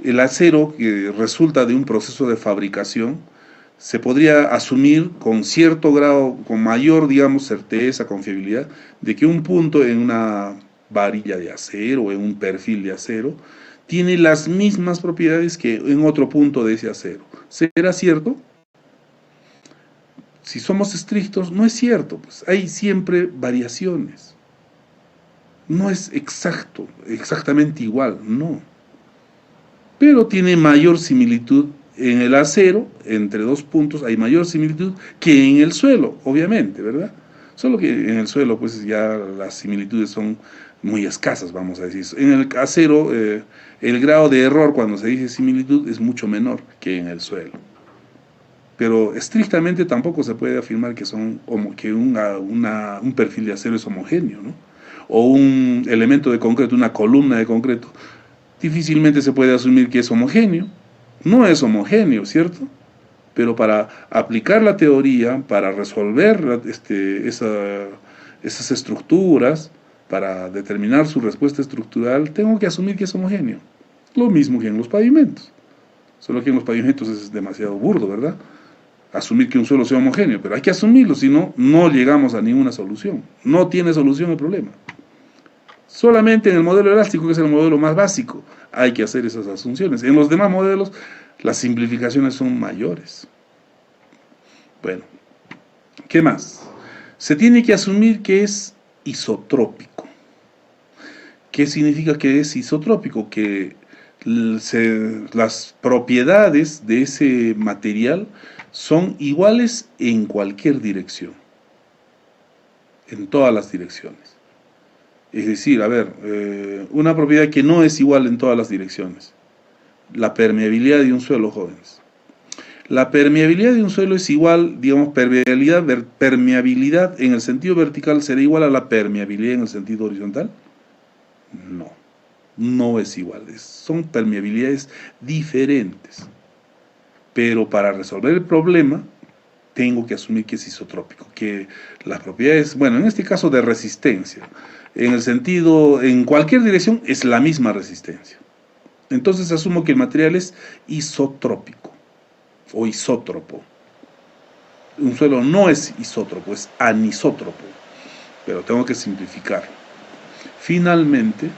el acero, que resulta de un proceso de fabricación, se podría asumir con cierto grado, con mayor, digamos, certeza, confiabilidad, de que un punto en una varilla de acero o en un perfil de acero tiene las mismas propiedades que en otro punto de ese acero. ¿Será cierto? Si somos estrictos, no es cierto, pues hay siempre variaciones. No es exacto, exactamente igual, no. Pero tiene mayor similitud en el acero, entre dos puntos, hay mayor similitud que en el suelo, obviamente, ¿verdad? Solo que en el suelo, pues ya las similitudes son muy escasas, vamos a decir. En el acero, el grado de error cuando se dice similitud es mucho menor que en el suelo. Pero estrictamente tampoco se puede afirmar que un perfil de acero es homogéneo, ¿no? O un elemento de concreto, una columna de concreto, difícilmente se puede asumir que es homogéneo. No es homogéneo, ¿cierto? Pero para aplicar la teoría, para resolver esas estructuras, para determinar su respuesta estructural, tengo que asumir que es homogéneo. Lo mismo que en los pavimentos. Solo que en los pavimentos es demasiado burdo, ¿verdad? Asumir que un suelo sea homogéneo, pero hay que asumirlo, si no, no llegamos a ninguna solución. No tiene solución el problema. Solamente en el modelo elástico, que es el modelo más básico, hay que hacer esas asunciones. En los demás modelos, las simplificaciones son mayores. Bueno, ¿qué más? Se tiene que asumir que es isotrópico. ¿Qué significa que es isotrópico? Que las propiedades de ese material son iguales en cualquier dirección, en todas las direcciones. Es decir, a ver, una propiedad que no es igual en todas las direcciones, la permeabilidad de un suelo, jóvenes. La permeabilidad de un suelo es igual, digamos, permeabilidad en el sentido vertical será igual a la permeabilidad en el sentido horizontal. No, no es igual, son permeabilidades diferentes. Pero para resolver el problema, tengo que asumir que es isotrópico, que las propiedades, bueno, en este caso de resistencia, en el sentido, en cualquier dirección es la misma resistencia. Entonces asumo que el material es isotrópico o isótropo. Un suelo no es isótropo, es anisótropo, pero tengo que simplificar. Finalmente,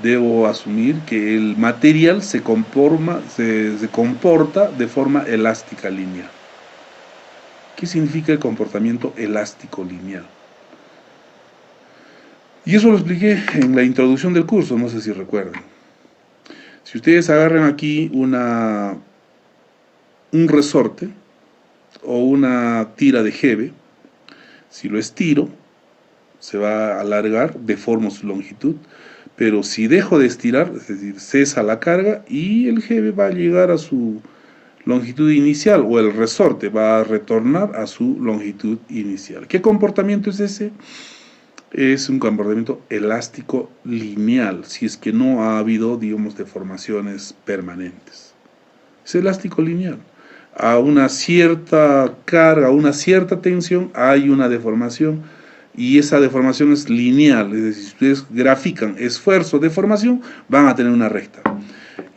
debo asumir que el material se comporta de forma elástica lineal. ¿Qué significa el comportamiento elástico lineal? Y eso lo expliqué en la introducción del curso, no sé si recuerdan. Si ustedes agarran aquí un resorte o una tira de jeve, si lo estiro, se va a alargar, deformo su longitud, pero si dejo de estirar, es decir, cesa la carga y el jeve va a llegar a su longitud inicial, o el resorte va a retornar a su longitud inicial. ¿Qué comportamiento es ese? Es un comportamiento elástico lineal, si es que no ha habido, digamos, deformaciones permanentes. Es elástico lineal. A una cierta carga, a una cierta tensión, hay una deformación, y esa deformación es lineal, es decir, si ustedes grafican esfuerzo, deformación, van a tener una recta.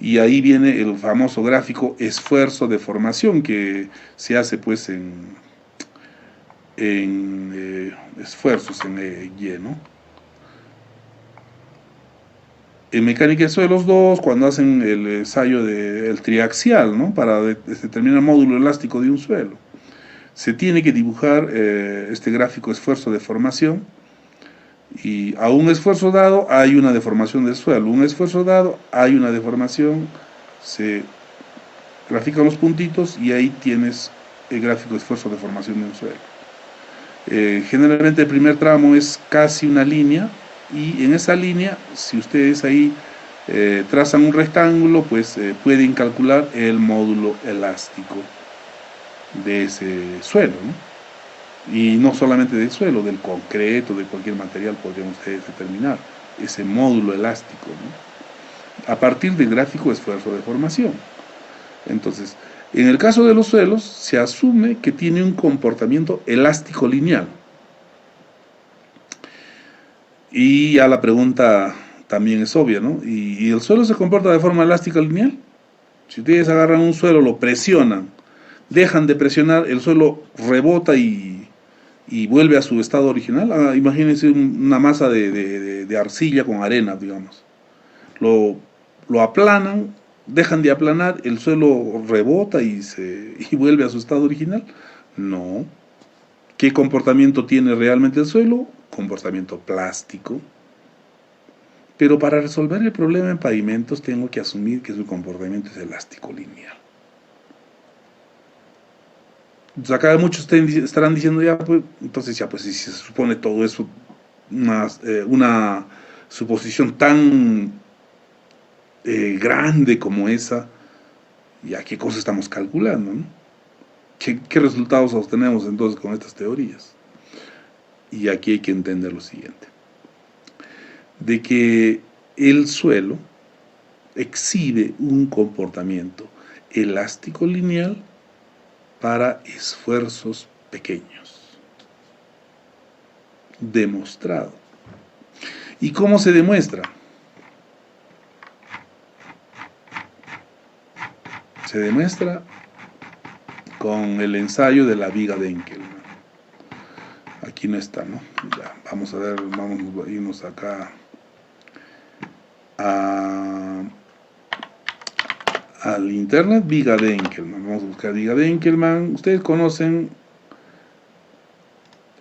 Y ahí viene el famoso gráfico esfuerzo-deformación que se hace pues en esfuerzos, en Y, ¿no? En mecánica de suelos 2, cuando hacen el ensayo del triaxial, ¿no? Para determinar el módulo elástico de un suelo, se tiene que dibujar este gráfico esfuerzo-deformación, y a un esfuerzo dado hay una deformación del suelo, un esfuerzo dado hay una deformación, se grafican los puntitos y ahí tienes el gráfico de esfuerzo-deformación de un suelo. Generalmente el primer tramo es casi una línea, y en esa línea, si ustedes ahí trazan un rectángulo, pues pueden calcular el módulo elástico de ese suelo, ¿no? Y no solamente del suelo, del concreto, de cualquier material podrían ustedes determinar ese módulo elástico, ¿no? A partir del gráfico esfuerzo de formación. Entonces, en el caso de los suelos, se asume que tiene un comportamiento elástico lineal. Y ya la pregunta también es obvia, ¿no? ¿Y el suelo se comporta de forma elástica lineal? Si ustedes agarran un suelo, lo presionan, dejan de presionar, el suelo rebota y vuelve a su estado original. Imagínense una masa de arcilla con arena, digamos. Lo aplanan, dejan de aplanar, el suelo rebota y vuelve a su estado original. No. ¿Qué comportamiento tiene realmente el suelo? Comportamiento plástico. Pero para resolver el problema en pavimentos tengo que asumir que su comportamiento es elástico lineal. Entonces acá muchos estarán diciendo ya, pues, entonces ya, pues si se supone todo eso, una suposición tan grande como esa, ya qué cosa estamos calculando, ¿no? ¿Qué resultados obtenemos entonces con estas teorías? Y aquí hay que entender lo siguiente, de que el suelo exhibe un comportamiento elástico lineal para esfuerzos pequeños. Demostrado. ¿Y cómo se demuestra? Se demuestra con el ensayo de la viga de Enkelmann. Aquí no está, ¿no? Ya, vamos a ver, vamos a irnos acá al internet, viga de Enkelmann. Vamos a buscar viga de Enkelmann. Ustedes conocen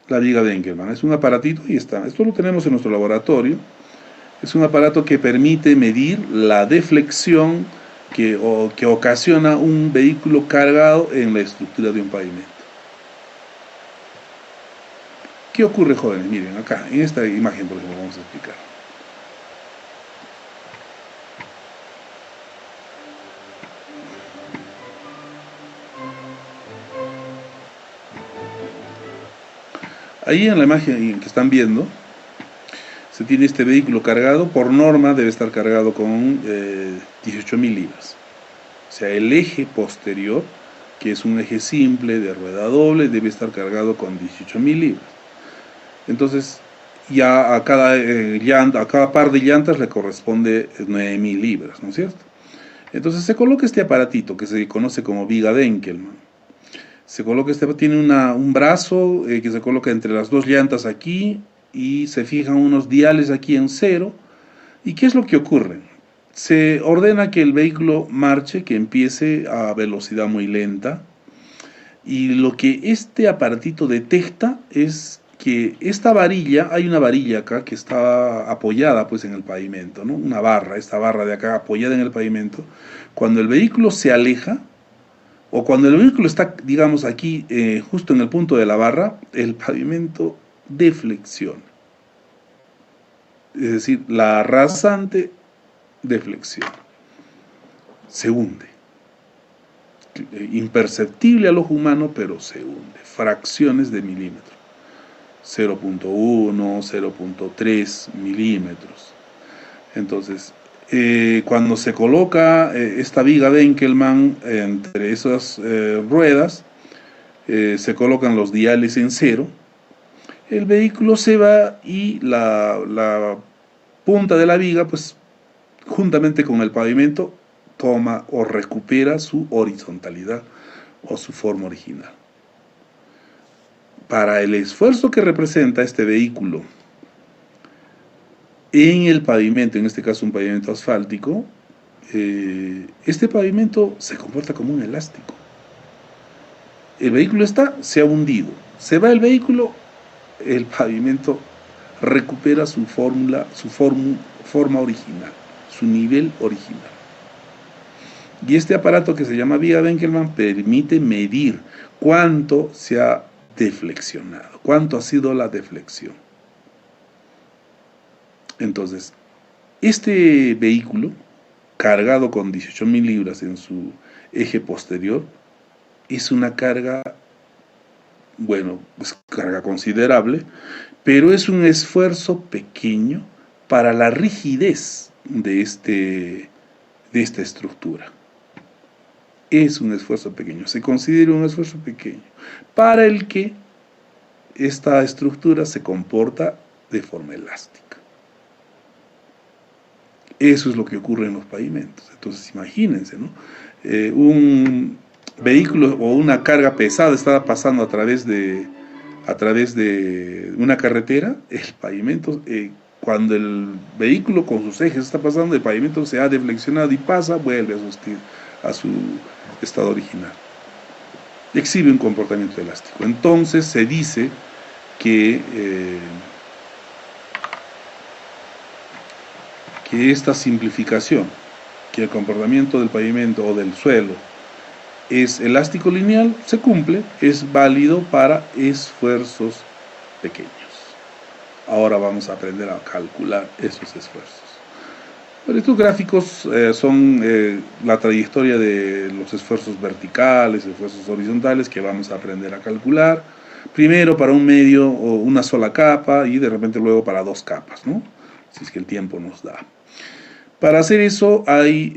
la viga de Enkelmann. Es un aparatito y está. Esto lo tenemos en nuestro laboratorio. Es un aparato que permite medir la deflexión que ocasiona un vehículo cargado en la estructura de un pavimento. ¿Qué ocurre, jóvenes? Miren, acá, en esta imagen, por ejemplo, vamos a explicar. Ahí en la imagen que están viendo, se tiene este vehículo cargado, por norma debe estar cargado con 18.000 libras. O sea, el eje posterior, que es un eje simple de rueda doble, debe estar cargado con 18.000 libras. Entonces, ya a cada par de llantas le corresponde 9.000 libras, ¿no es cierto? Entonces se coloca este aparatito que se conoce como viga de Enkelmann. Se coloca tiene un brazo que se coloca entre las dos llantas aquí y se fijan unos diales aquí en cero. ¿Y qué es lo que ocurre? Se ordena que el vehículo marche, que empiece a velocidad muy lenta, y lo que este aparatito detecta es que esta varilla, hay una varilla acá que está apoyada pues en el pavimento, ¿no? Una barra, esta barra de acá apoyada en el pavimento. Cuando el vehículo se aleja, o cuando el vehículo está, digamos, aquí, justo en el punto de la barra, el pavimento deflexiona. Es decir, la rasante deflexión. Se hunde. Imperceptible al ojo humano, pero se hunde. Fracciones de milímetro. 0.1, 0.3 milímetros. Entonces, cuando se coloca esta viga de Enkelmann entre esas ruedas, se colocan los diales en cero, el vehículo se va y la punta de la viga, pues juntamente con el pavimento, toma o recupera su horizontalidad o su forma original. Para el esfuerzo que representa este vehículo en el pavimento, en este caso un pavimento asfáltico, este pavimento se comporta como un elástico. El vehículo se ha hundido, se va el vehículo, el pavimento recupera su forma original, su nivel original. Y este aparato que se llama viga de Enkelmann permite medir cuánto se ha deflexionado, cuánto ha sido la deflexión. Entonces, Este vehículo, cargado con 18.000 libras en su eje posterior, es una carga, bueno, es carga considerable, pero es un esfuerzo pequeño para la rigidez de esta estructura. Es un esfuerzo pequeño, se considera un esfuerzo pequeño, para el que esta estructura se comporta de forma elástica. Eso es lo que ocurre en los pavimentos. Entonces imagínense, ¿no? Un vehículo o una carga pesada está pasando a través de una carretera, el pavimento, cuando el vehículo con sus ejes está pasando, el pavimento se ha deflexionado y pasa, vuelve a su estado original. Exhibe un comportamiento elástico. Entonces se dice que esta simplificación, que el comportamiento del pavimento o del suelo es elástico lineal, se cumple, es válido para esfuerzos pequeños. Ahora vamos a aprender a calcular esos esfuerzos. Pero estos gráficos son la trayectoria de los esfuerzos verticales, esfuerzos horizontales que vamos a aprender a calcular. Primero para un medio o una sola capa y de repente luego para dos capas, ¿no? Si es que el tiempo nos da. Para hacer eso hay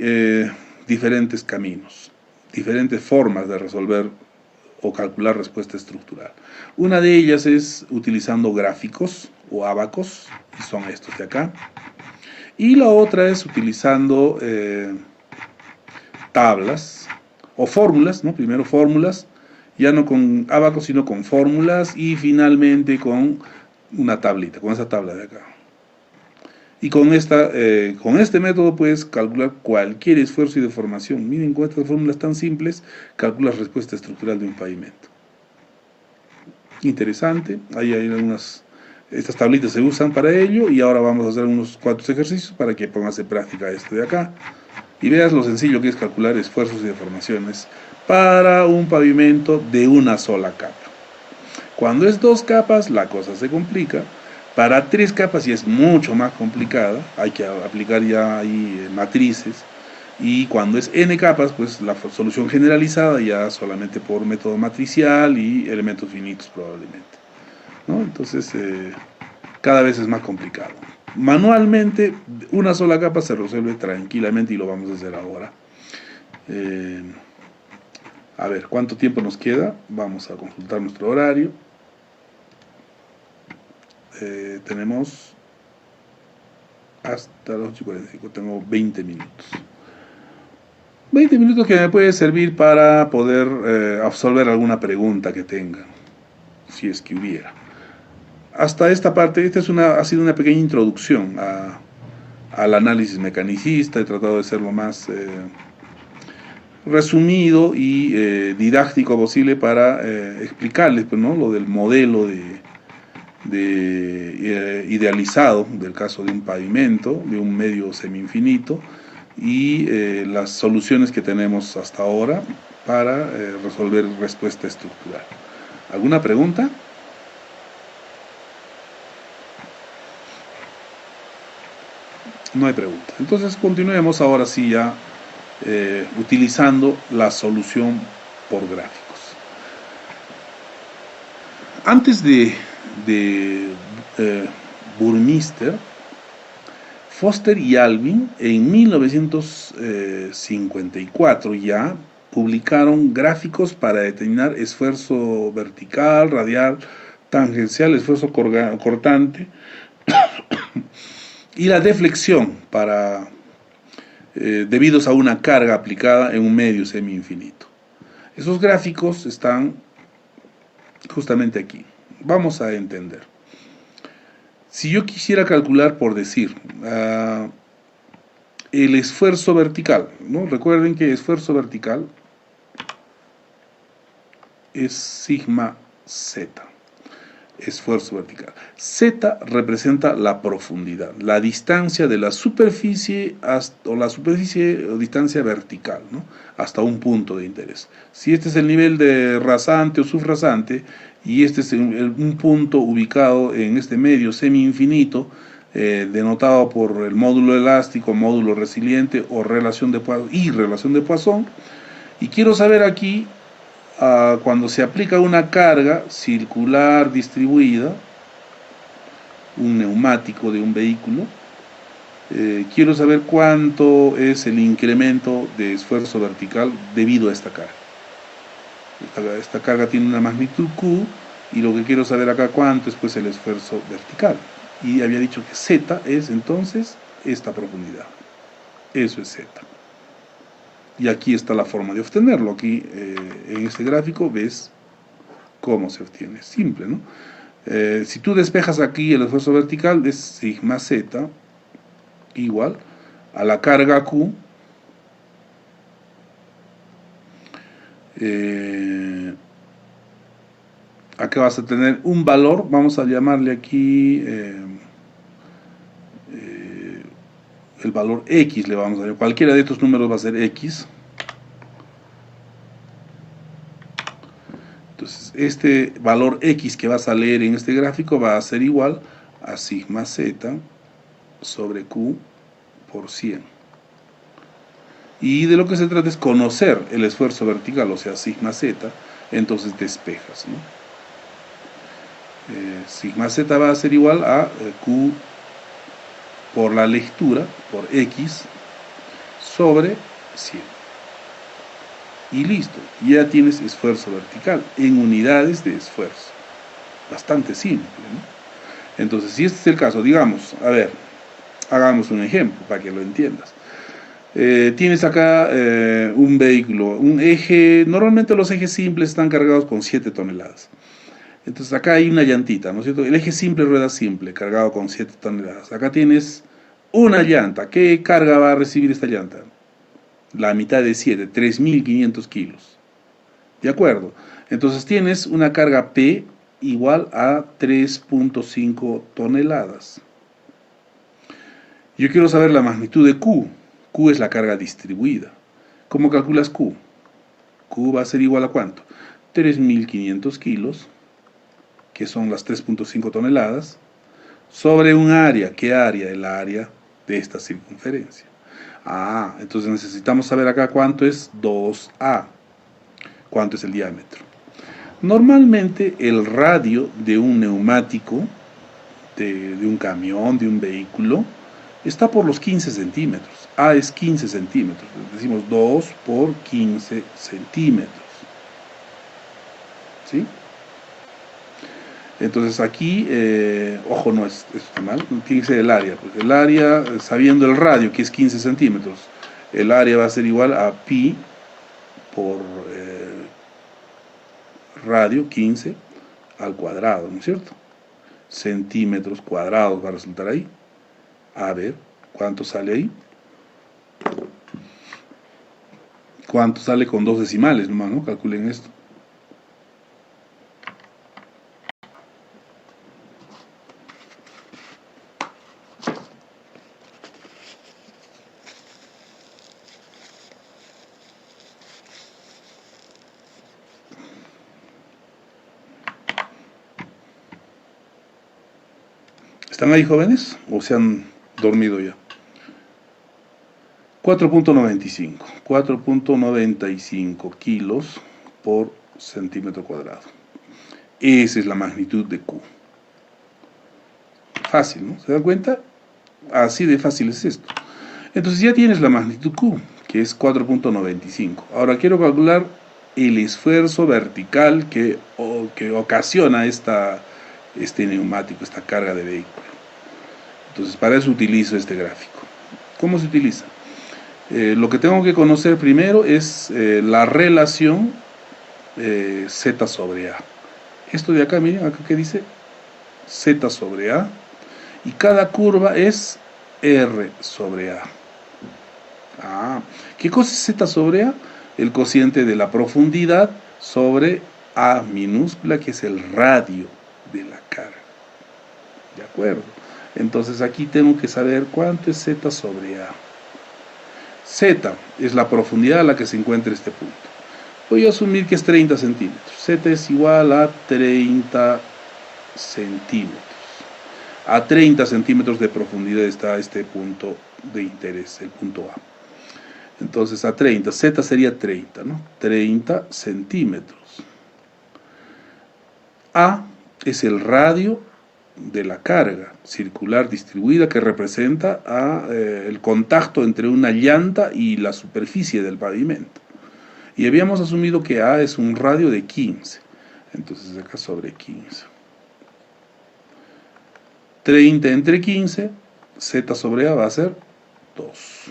diferentes caminos, diferentes formas de resolver o calcular respuesta estructural. Una de ellas es utilizando gráficos o ábacos, y son estos de acá. Y la otra es utilizando tablas o fórmulas, ¿no? Primero fórmulas, ya no con ábacos, sino con fórmulas, y finalmente con una tablita, con esa tabla de acá. Y con este método puedes calcular cualquier esfuerzo y deformación. Miren, con estas fórmulas tan simples, calculas respuesta estructural de un pavimento. Interesante, ahí hay algunas. Estas tablitas se usan para ello, y ahora vamos a hacer unos cuantos ejercicios para que pongas en práctica esto de acá y veas lo sencillo que es calcular esfuerzos y deformaciones para un pavimento de una sola capa. Cuando es dos capas, la cosa se complica. Para tres capas ya es mucho más complicada, hay que aplicar ya ahí matrices, y cuando es n capas, pues la solución generalizada ya solamente por método matricial y elementos finitos probablemente, ¿no? Entonces cada vez es más complicado. Manualmente una sola capa se resuelve tranquilamente y lo vamos a hacer ahora. A ver, ¿cuánto tiempo nos queda? Vamos a consultar nuestro horario. Tenemos hasta las 8:45, tengo 20 minutos. 20 minutos que me puede servir para poder absolver alguna pregunta que tengan, si es que hubiera. Hasta esta parte, ha sido una pequeña introducción al análisis mecanicista. He tratado de ser lo más resumido y didáctico posible para explicarles, pues, ¿no?, lo del modelo idealizado del caso de un pavimento, de un medio semi-infinito, y las soluciones que tenemos hasta ahora para resolver respuesta estructural. ¿Alguna pregunta? No hay pregunta. Entonces continuemos ahora sí ya utilizando la solución por gráficos. Antes de Burmeister, Foster y Alvin en 1954 ya publicaron gráficos para determinar esfuerzo vertical, radial, tangencial, esfuerzo cortante y la deflexión debidos a una carga aplicada en un medio semi-infinito. Esos gráficos están justamente aquí. Vamos a entender. Si yo quisiera calcular, por decir, el esfuerzo vertical, ¿no? Recuerden que esfuerzo vertical es sigma z, esfuerzo vertical. Z representa la profundidad, la distancia de la superficie o distancia vertical, ¿no?, hasta un punto de interés. Si este es el nivel de rasante o subrasante, y este es un punto ubicado en este medio semi-infinito, denotado por el módulo elástico, módulo resiliente o relación de Poisson. Y quiero saber aquí, cuando se aplica una carga circular distribuida, un neumático de un vehículo, quiero saber cuánto es el incremento de esfuerzo vertical debido a esta carga. Esta carga tiene una magnitud Q, y lo que quiero saber acá cuánto es pues el esfuerzo vertical. Y había dicho que Z es entonces esta profundidad. Eso es Z. Y aquí está la forma de obtenerlo. Aquí en este gráfico ves cómo se obtiene. Simple, ¿no? Si tú despejas aquí el esfuerzo vertical, es sigma Z igual a la carga Q acá vas a tener un valor, vamos a llamarle aquí el valor X, le vamos a llamar, cualquiera de estos números va a ser X. Entonces este valor X que vas a leer en este gráfico va a ser igual a sigma Z sobre Q por 100. Y de lo que se trata es conocer el esfuerzo vertical, o sea, sigma Z, entonces despejas, ¿no? Sigma Z va a ser igual a Q por la lectura, por X, sobre 100. Y listo, ya tienes esfuerzo vertical en unidades de esfuerzo. Bastante simple, ¿no? Entonces, si este es el caso, digamos, a ver, hagamos un ejemplo para que lo entiendas. Tienes acá un vehículo, un eje, normalmente los ejes simples están cargados con 7 toneladas. Entonces acá hay una llantita, ¿no es cierto? El eje simple, rueda simple, cargado con 7 toneladas. Acá tienes una llanta. ¿Qué carga va a recibir esta llanta? La mitad de 7, 3.500 kilos. ¿De acuerdo? Entonces tienes una carga P igual a 3.5 toneladas. Yo quiero saber la magnitud de Q. Q es la carga distribuida. ¿Cómo calculas Q? Q va a ser igual a ¿cuánto? 3.500 kilos, que son las 3.5 toneladas, sobre un área. ¿Qué área? El área de esta circunferencia. Entonces necesitamos saber acá cuánto es 2A. ¿Cuánto es el diámetro? Normalmente el radio de un neumático, de un camión, de un vehículo, está por los 15 centímetros. A es 15 centímetros. Decimos 2 por 15 centímetros. ¿Sí? Entonces aquí, ojo, no, esto está mal, tiene que ser el área, porque el área, sabiendo el radio, que es 15 centímetros, el área va a ser igual a pi por radio, 15, al cuadrado, ¿no es cierto? Centímetros cuadrados va a resultar ahí. A ver, ¿cuánto sale ahí? ¿Cuánto sale con 2 decimales nomás, no? Calculen esto. ¿Están ahí, jóvenes? ¿O se han dormido ya? 4.95. 4.95 kilos por centímetro cuadrado. Esa es la magnitud de Q. Fácil, ¿no? ¿Se dan cuenta? Así de fácil es esto. Entonces ya tienes la magnitud Q, que es 4.95. Ahora quiero calcular el esfuerzo vertical que ocasiona este neumático, esta carga de vehículo. Entonces para eso utilizo este gráfico. ¿Cómo se utiliza? Lo que tengo que conocer primero es la relación Z sobre A. Esto de acá, miren, acá que dice Z sobre A, y cada curva es R sobre A. ¿Qué cosa es Z sobre A? El cociente de la profundidad sobre A minúscula, que es el radio de la carga. ¿De acuerdo? Entonces aquí tengo que saber cuánto es Z sobre A. Z es la profundidad a la que se encuentra este punto. Voy a asumir que es 30 centímetros. Z es igual a 30 centímetros. A 30 centímetros de profundidad está este punto de interés, el punto A. Entonces a 30, Z sería 30, ¿no? 30 centímetros. A es el radio de la carga circular distribuida que representa el contacto entre una llanta y la superficie del pavimento. Y habíamos asumido que A es un radio de 15. Entonces acá sobre 15. 30 entre 15, Z sobre A va a ser 2.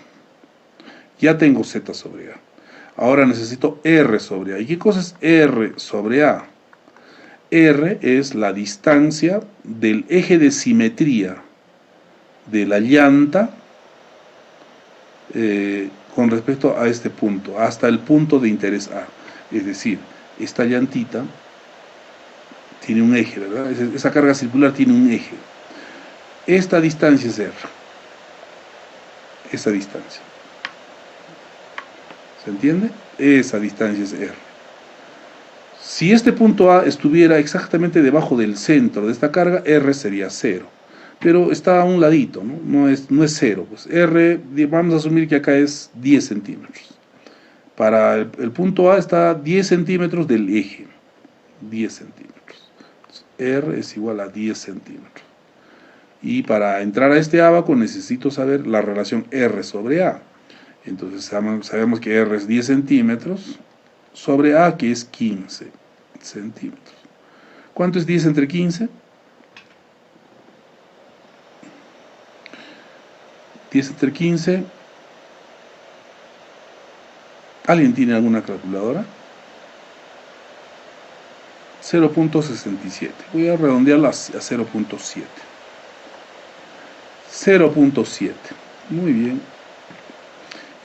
Ya tengo Z sobre A. Ahora necesito R sobre A. ¿Y qué cosa es R sobre A? R es la distancia del eje de simetría de la llanta con respecto a este punto, hasta el punto de interés A. Es decir, esta llantita tiene un eje, ¿verdad? Esa carga circular tiene un eje. Esta distancia es R. Esa distancia. ¿Se entiende? Esa distancia es R. Si este punto A estuviera exactamente debajo del centro de esta carga, R sería 0. Pero está a un ladito, ¿no? No es 0. Pues R, vamos a asumir que acá es 10 centímetros. Para el punto A está 10 centímetros del eje. 10 centímetros. R es igual a 10 centímetros. Y para entrar a este ábaco necesito saber la relación R sobre A. Entonces sabemos que R es 10 centímetros sobre A, que es 15 centímetros. ¿Cuánto es 10 entre 15? 10 entre 15. ¿Alguien tiene alguna calculadora? 0.67. Voy a redondearla a 0.7. 0.7. Muy bien.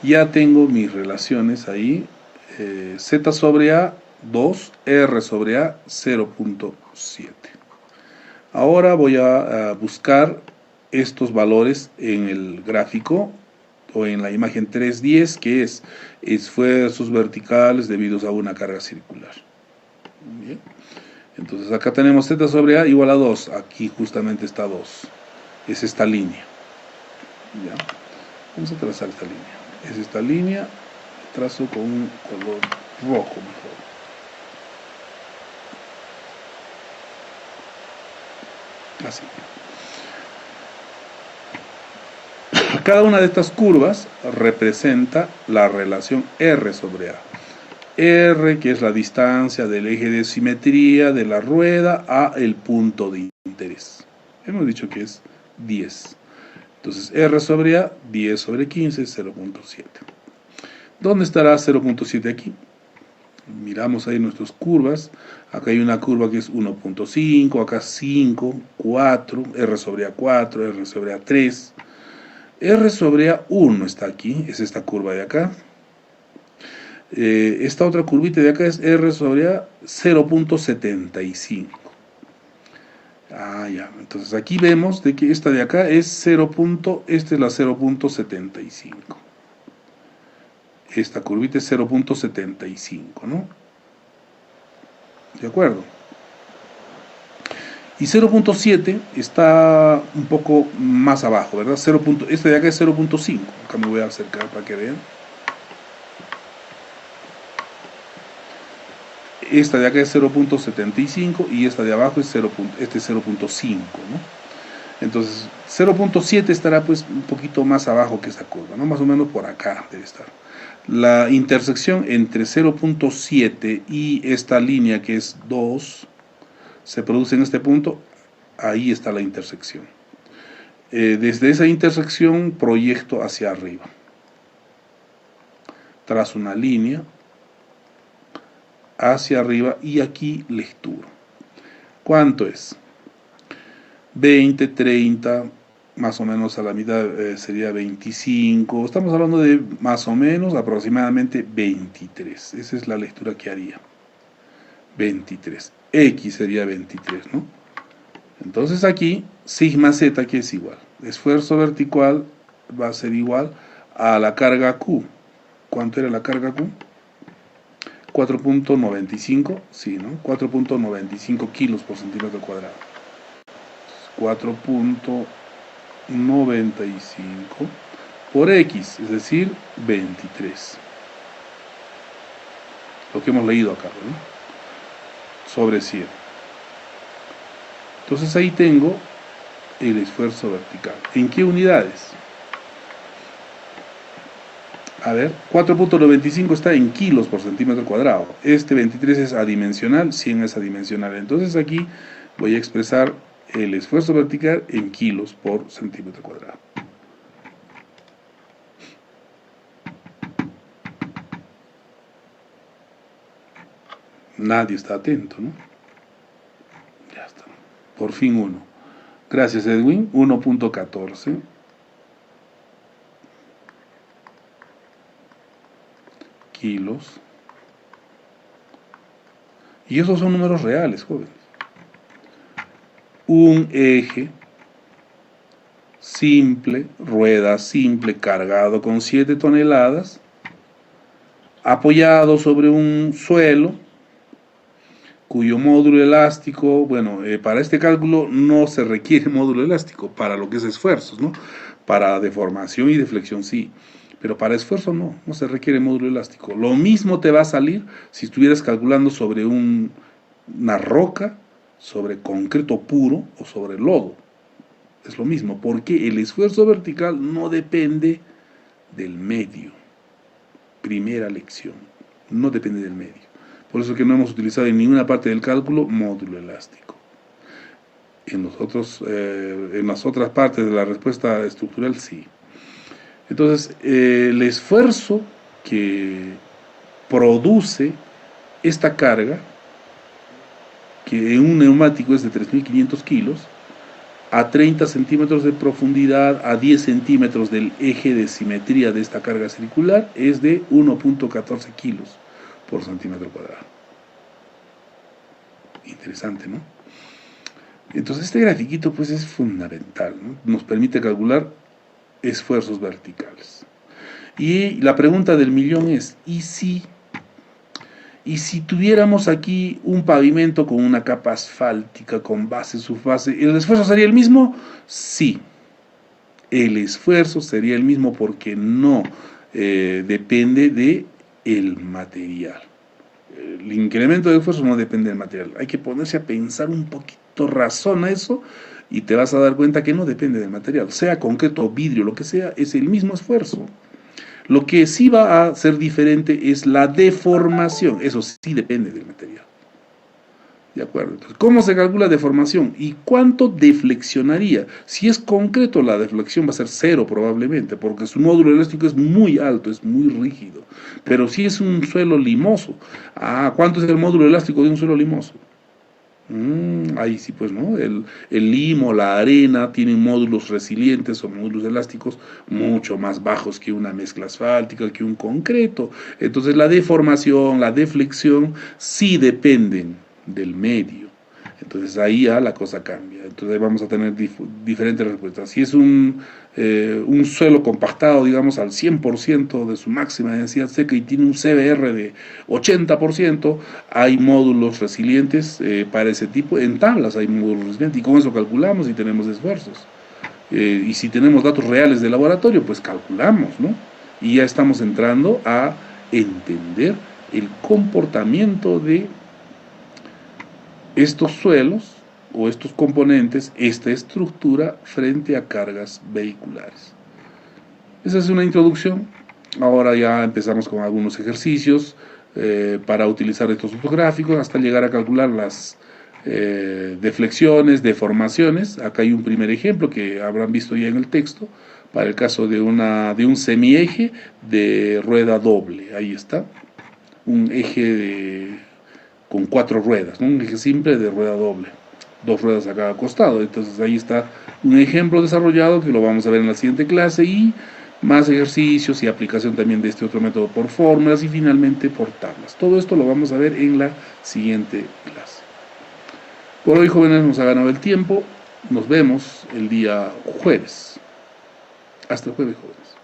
Ya tengo mis relaciones ahí. Z sobre A, 2. R sobre A, 0.7. Ahora voy a buscar estos valores en el gráfico o en la imagen 3.10, que es esfuerzos verticales debidos a una carga circular. Bien. Entonces acá tenemos Z sobre A igual a 2. Aquí justamente está 2. Es esta línea. ¿Ya? Vamos a trazar esta línea. Es esta línea. Trazo con un color rojo mejor. Así. Cada una de estas curvas representa la relación R sobre A. R, que es la distancia del eje de simetría de la rueda a el punto de interés. Hemos dicho que es 10. Entonces R sobre A, 10 sobre 15, 0.7. ¿Dónde estará 0.7 aquí? Miramos ahí nuestras curvas. Acá hay una curva que es 1.5, acá 5, 4, R sobre A 4, R sobre A 3. R sobre A 1 está aquí, es esta curva de acá. Esta otra curvita de acá es R sobre A 0.75. Ah, ya. Entonces aquí vemos de que esta de acá es 0. Esta es la 0.75. Esta curvita es 0.75, ¿no? ¿De acuerdo? Y 0.7 está un poco más abajo, ¿verdad? Esta de acá es 0.5. Acá me voy a acercar para que vean. Esta de acá es 0.75 y esta de abajo es 0.5, ¿no? Entonces, 0.7 estará pues un poquito más abajo que esta curva, ¿no? Más o menos por acá debe estar. La intersección entre 0.7 y esta línea que es 2 se produce en este punto. Ahí está la intersección. Desde esa intersección proyecto hacia arriba. Trazo una línea hacia arriba y aquí lecturo. ¿Cuánto es? 20, 30, más o menos a la mitad sería 25. Estamos hablando de más o menos aproximadamente 23. Esa es la lectura que haría. 23. X sería 23, ¿no? Entonces aquí, sigma z, que es igual. Esfuerzo vertical va a ser igual a la carga Q. ¿Cuánto era la carga Q? 4.95, sí, ¿no? 4.95 kilos por centímetro cuadrado. 4.95 por X, es decir, 23. Lo que hemos leído acá, ¿no? Sobre 100. Entonces ahí tengo el esfuerzo vertical. ¿En qué unidades? A ver, 4.95 está en kilos por centímetro cuadrado. Este 23 es adimensional, 100 es adimensional. Entonces aquí voy a expresar el esfuerzo vertical en kilos por centímetro cuadrado. Nadie está atento, ¿no? Ya está. Por fin uno. Gracias, Edwin. 1.14 kilos. Y esos son números reales, jóvenes. Un eje simple, rueda simple, cargado con 7 toneladas, apoyado sobre un suelo, cuyo módulo elástico, bueno, para este cálculo no se requiere módulo elástico, para lo que es esfuerzos, ¿no? Para deformación y deflexión sí, pero para esfuerzo no se requiere módulo elástico. Lo mismo te va a salir si estuvieras calculando sobre una roca, sobre concreto puro o sobre lodo. Es lo mismo, porque el esfuerzo vertical no depende del medio. Primera lección, no depende del medio. Por eso es que no hemos utilizado en ninguna parte del cálculo módulo elástico. En las otras partes de la respuesta estructural sí. Entonces, el esfuerzo que produce esta carga, que en un neumático es de 3.500 kilos, a 30 centímetros de profundidad, a 10 centímetros del eje de simetría de esta carga circular, es de 1.14 kilos por centímetro cuadrado. Interesante, ¿no? Entonces este grafiquito pues es fundamental, ¿no? Nos permite calcular esfuerzos verticales. Y la pregunta del millón es, ¿y si tuviéramos aquí un pavimento con una capa asfáltica, con base, subbase, ¿el esfuerzo sería el mismo? Sí, el esfuerzo sería el mismo porque no depende del material. El incremento de esfuerzo no depende del material. Hay que ponerse a pensar un poquito, razona eso, y te vas a dar cuenta que no depende del material. Sea concreto, vidrio, lo que sea, es el mismo esfuerzo. Lo que sí va a ser diferente es la deformación. Eso sí depende del material. ¿De acuerdo? Entonces, ¿cómo se calcula deformación? ¿Y cuánto deflexionaría? Si es concreto, la deflexión va a ser 0 probablemente, porque su módulo elástico es muy alto, es muy rígido. Pero si es un suelo limoso, ¿cuánto es el módulo elástico de un suelo limoso? Ahí sí, pues, ¿no? El limo, la arena, tienen módulos resilientes o módulos elásticos mucho más bajos que una mezcla asfáltica, que un concreto. Entonces, la deformación, la deflexión, sí dependen del medio. Entonces, ahí ya la cosa cambia. Entonces, vamos a tener diferentes respuestas. Si es un suelo compactado, digamos, al 100% de su máxima densidad seca y tiene un CBR de 80%, hay módulos resilientes para ese tipo. En tablas hay módulos resilientes y con eso calculamos y tenemos esfuerzos. Y si tenemos datos reales de laboratorio, pues calculamos, ¿no? Y ya estamos entrando a entender el comportamiento de estos suelos o estos componentes, esta estructura frente a cargas vehiculares. Esa es una introducción. Ahora ya empezamos con algunos ejercicios para utilizar estos gráficos hasta llegar a calcular las deflexiones, deformaciones. Acá hay un primer ejemplo que habrán visto ya en el texto, para el caso de un semieje de rueda doble. Ahí está, un eje con 4 ruedas, ¿no? Un eje simple de rueda doble, 2 ruedas a cada costado. Entonces ahí está un ejemplo desarrollado que lo vamos a ver en la siguiente clase, y más ejercicios y aplicación también de este otro método por fórmulas y finalmente por tablas. Todo esto lo vamos a ver en la siguiente clase. Por hoy, jóvenes, nos ha ganado el tiempo. Nos vemos el día jueves. Hasta el jueves, jóvenes.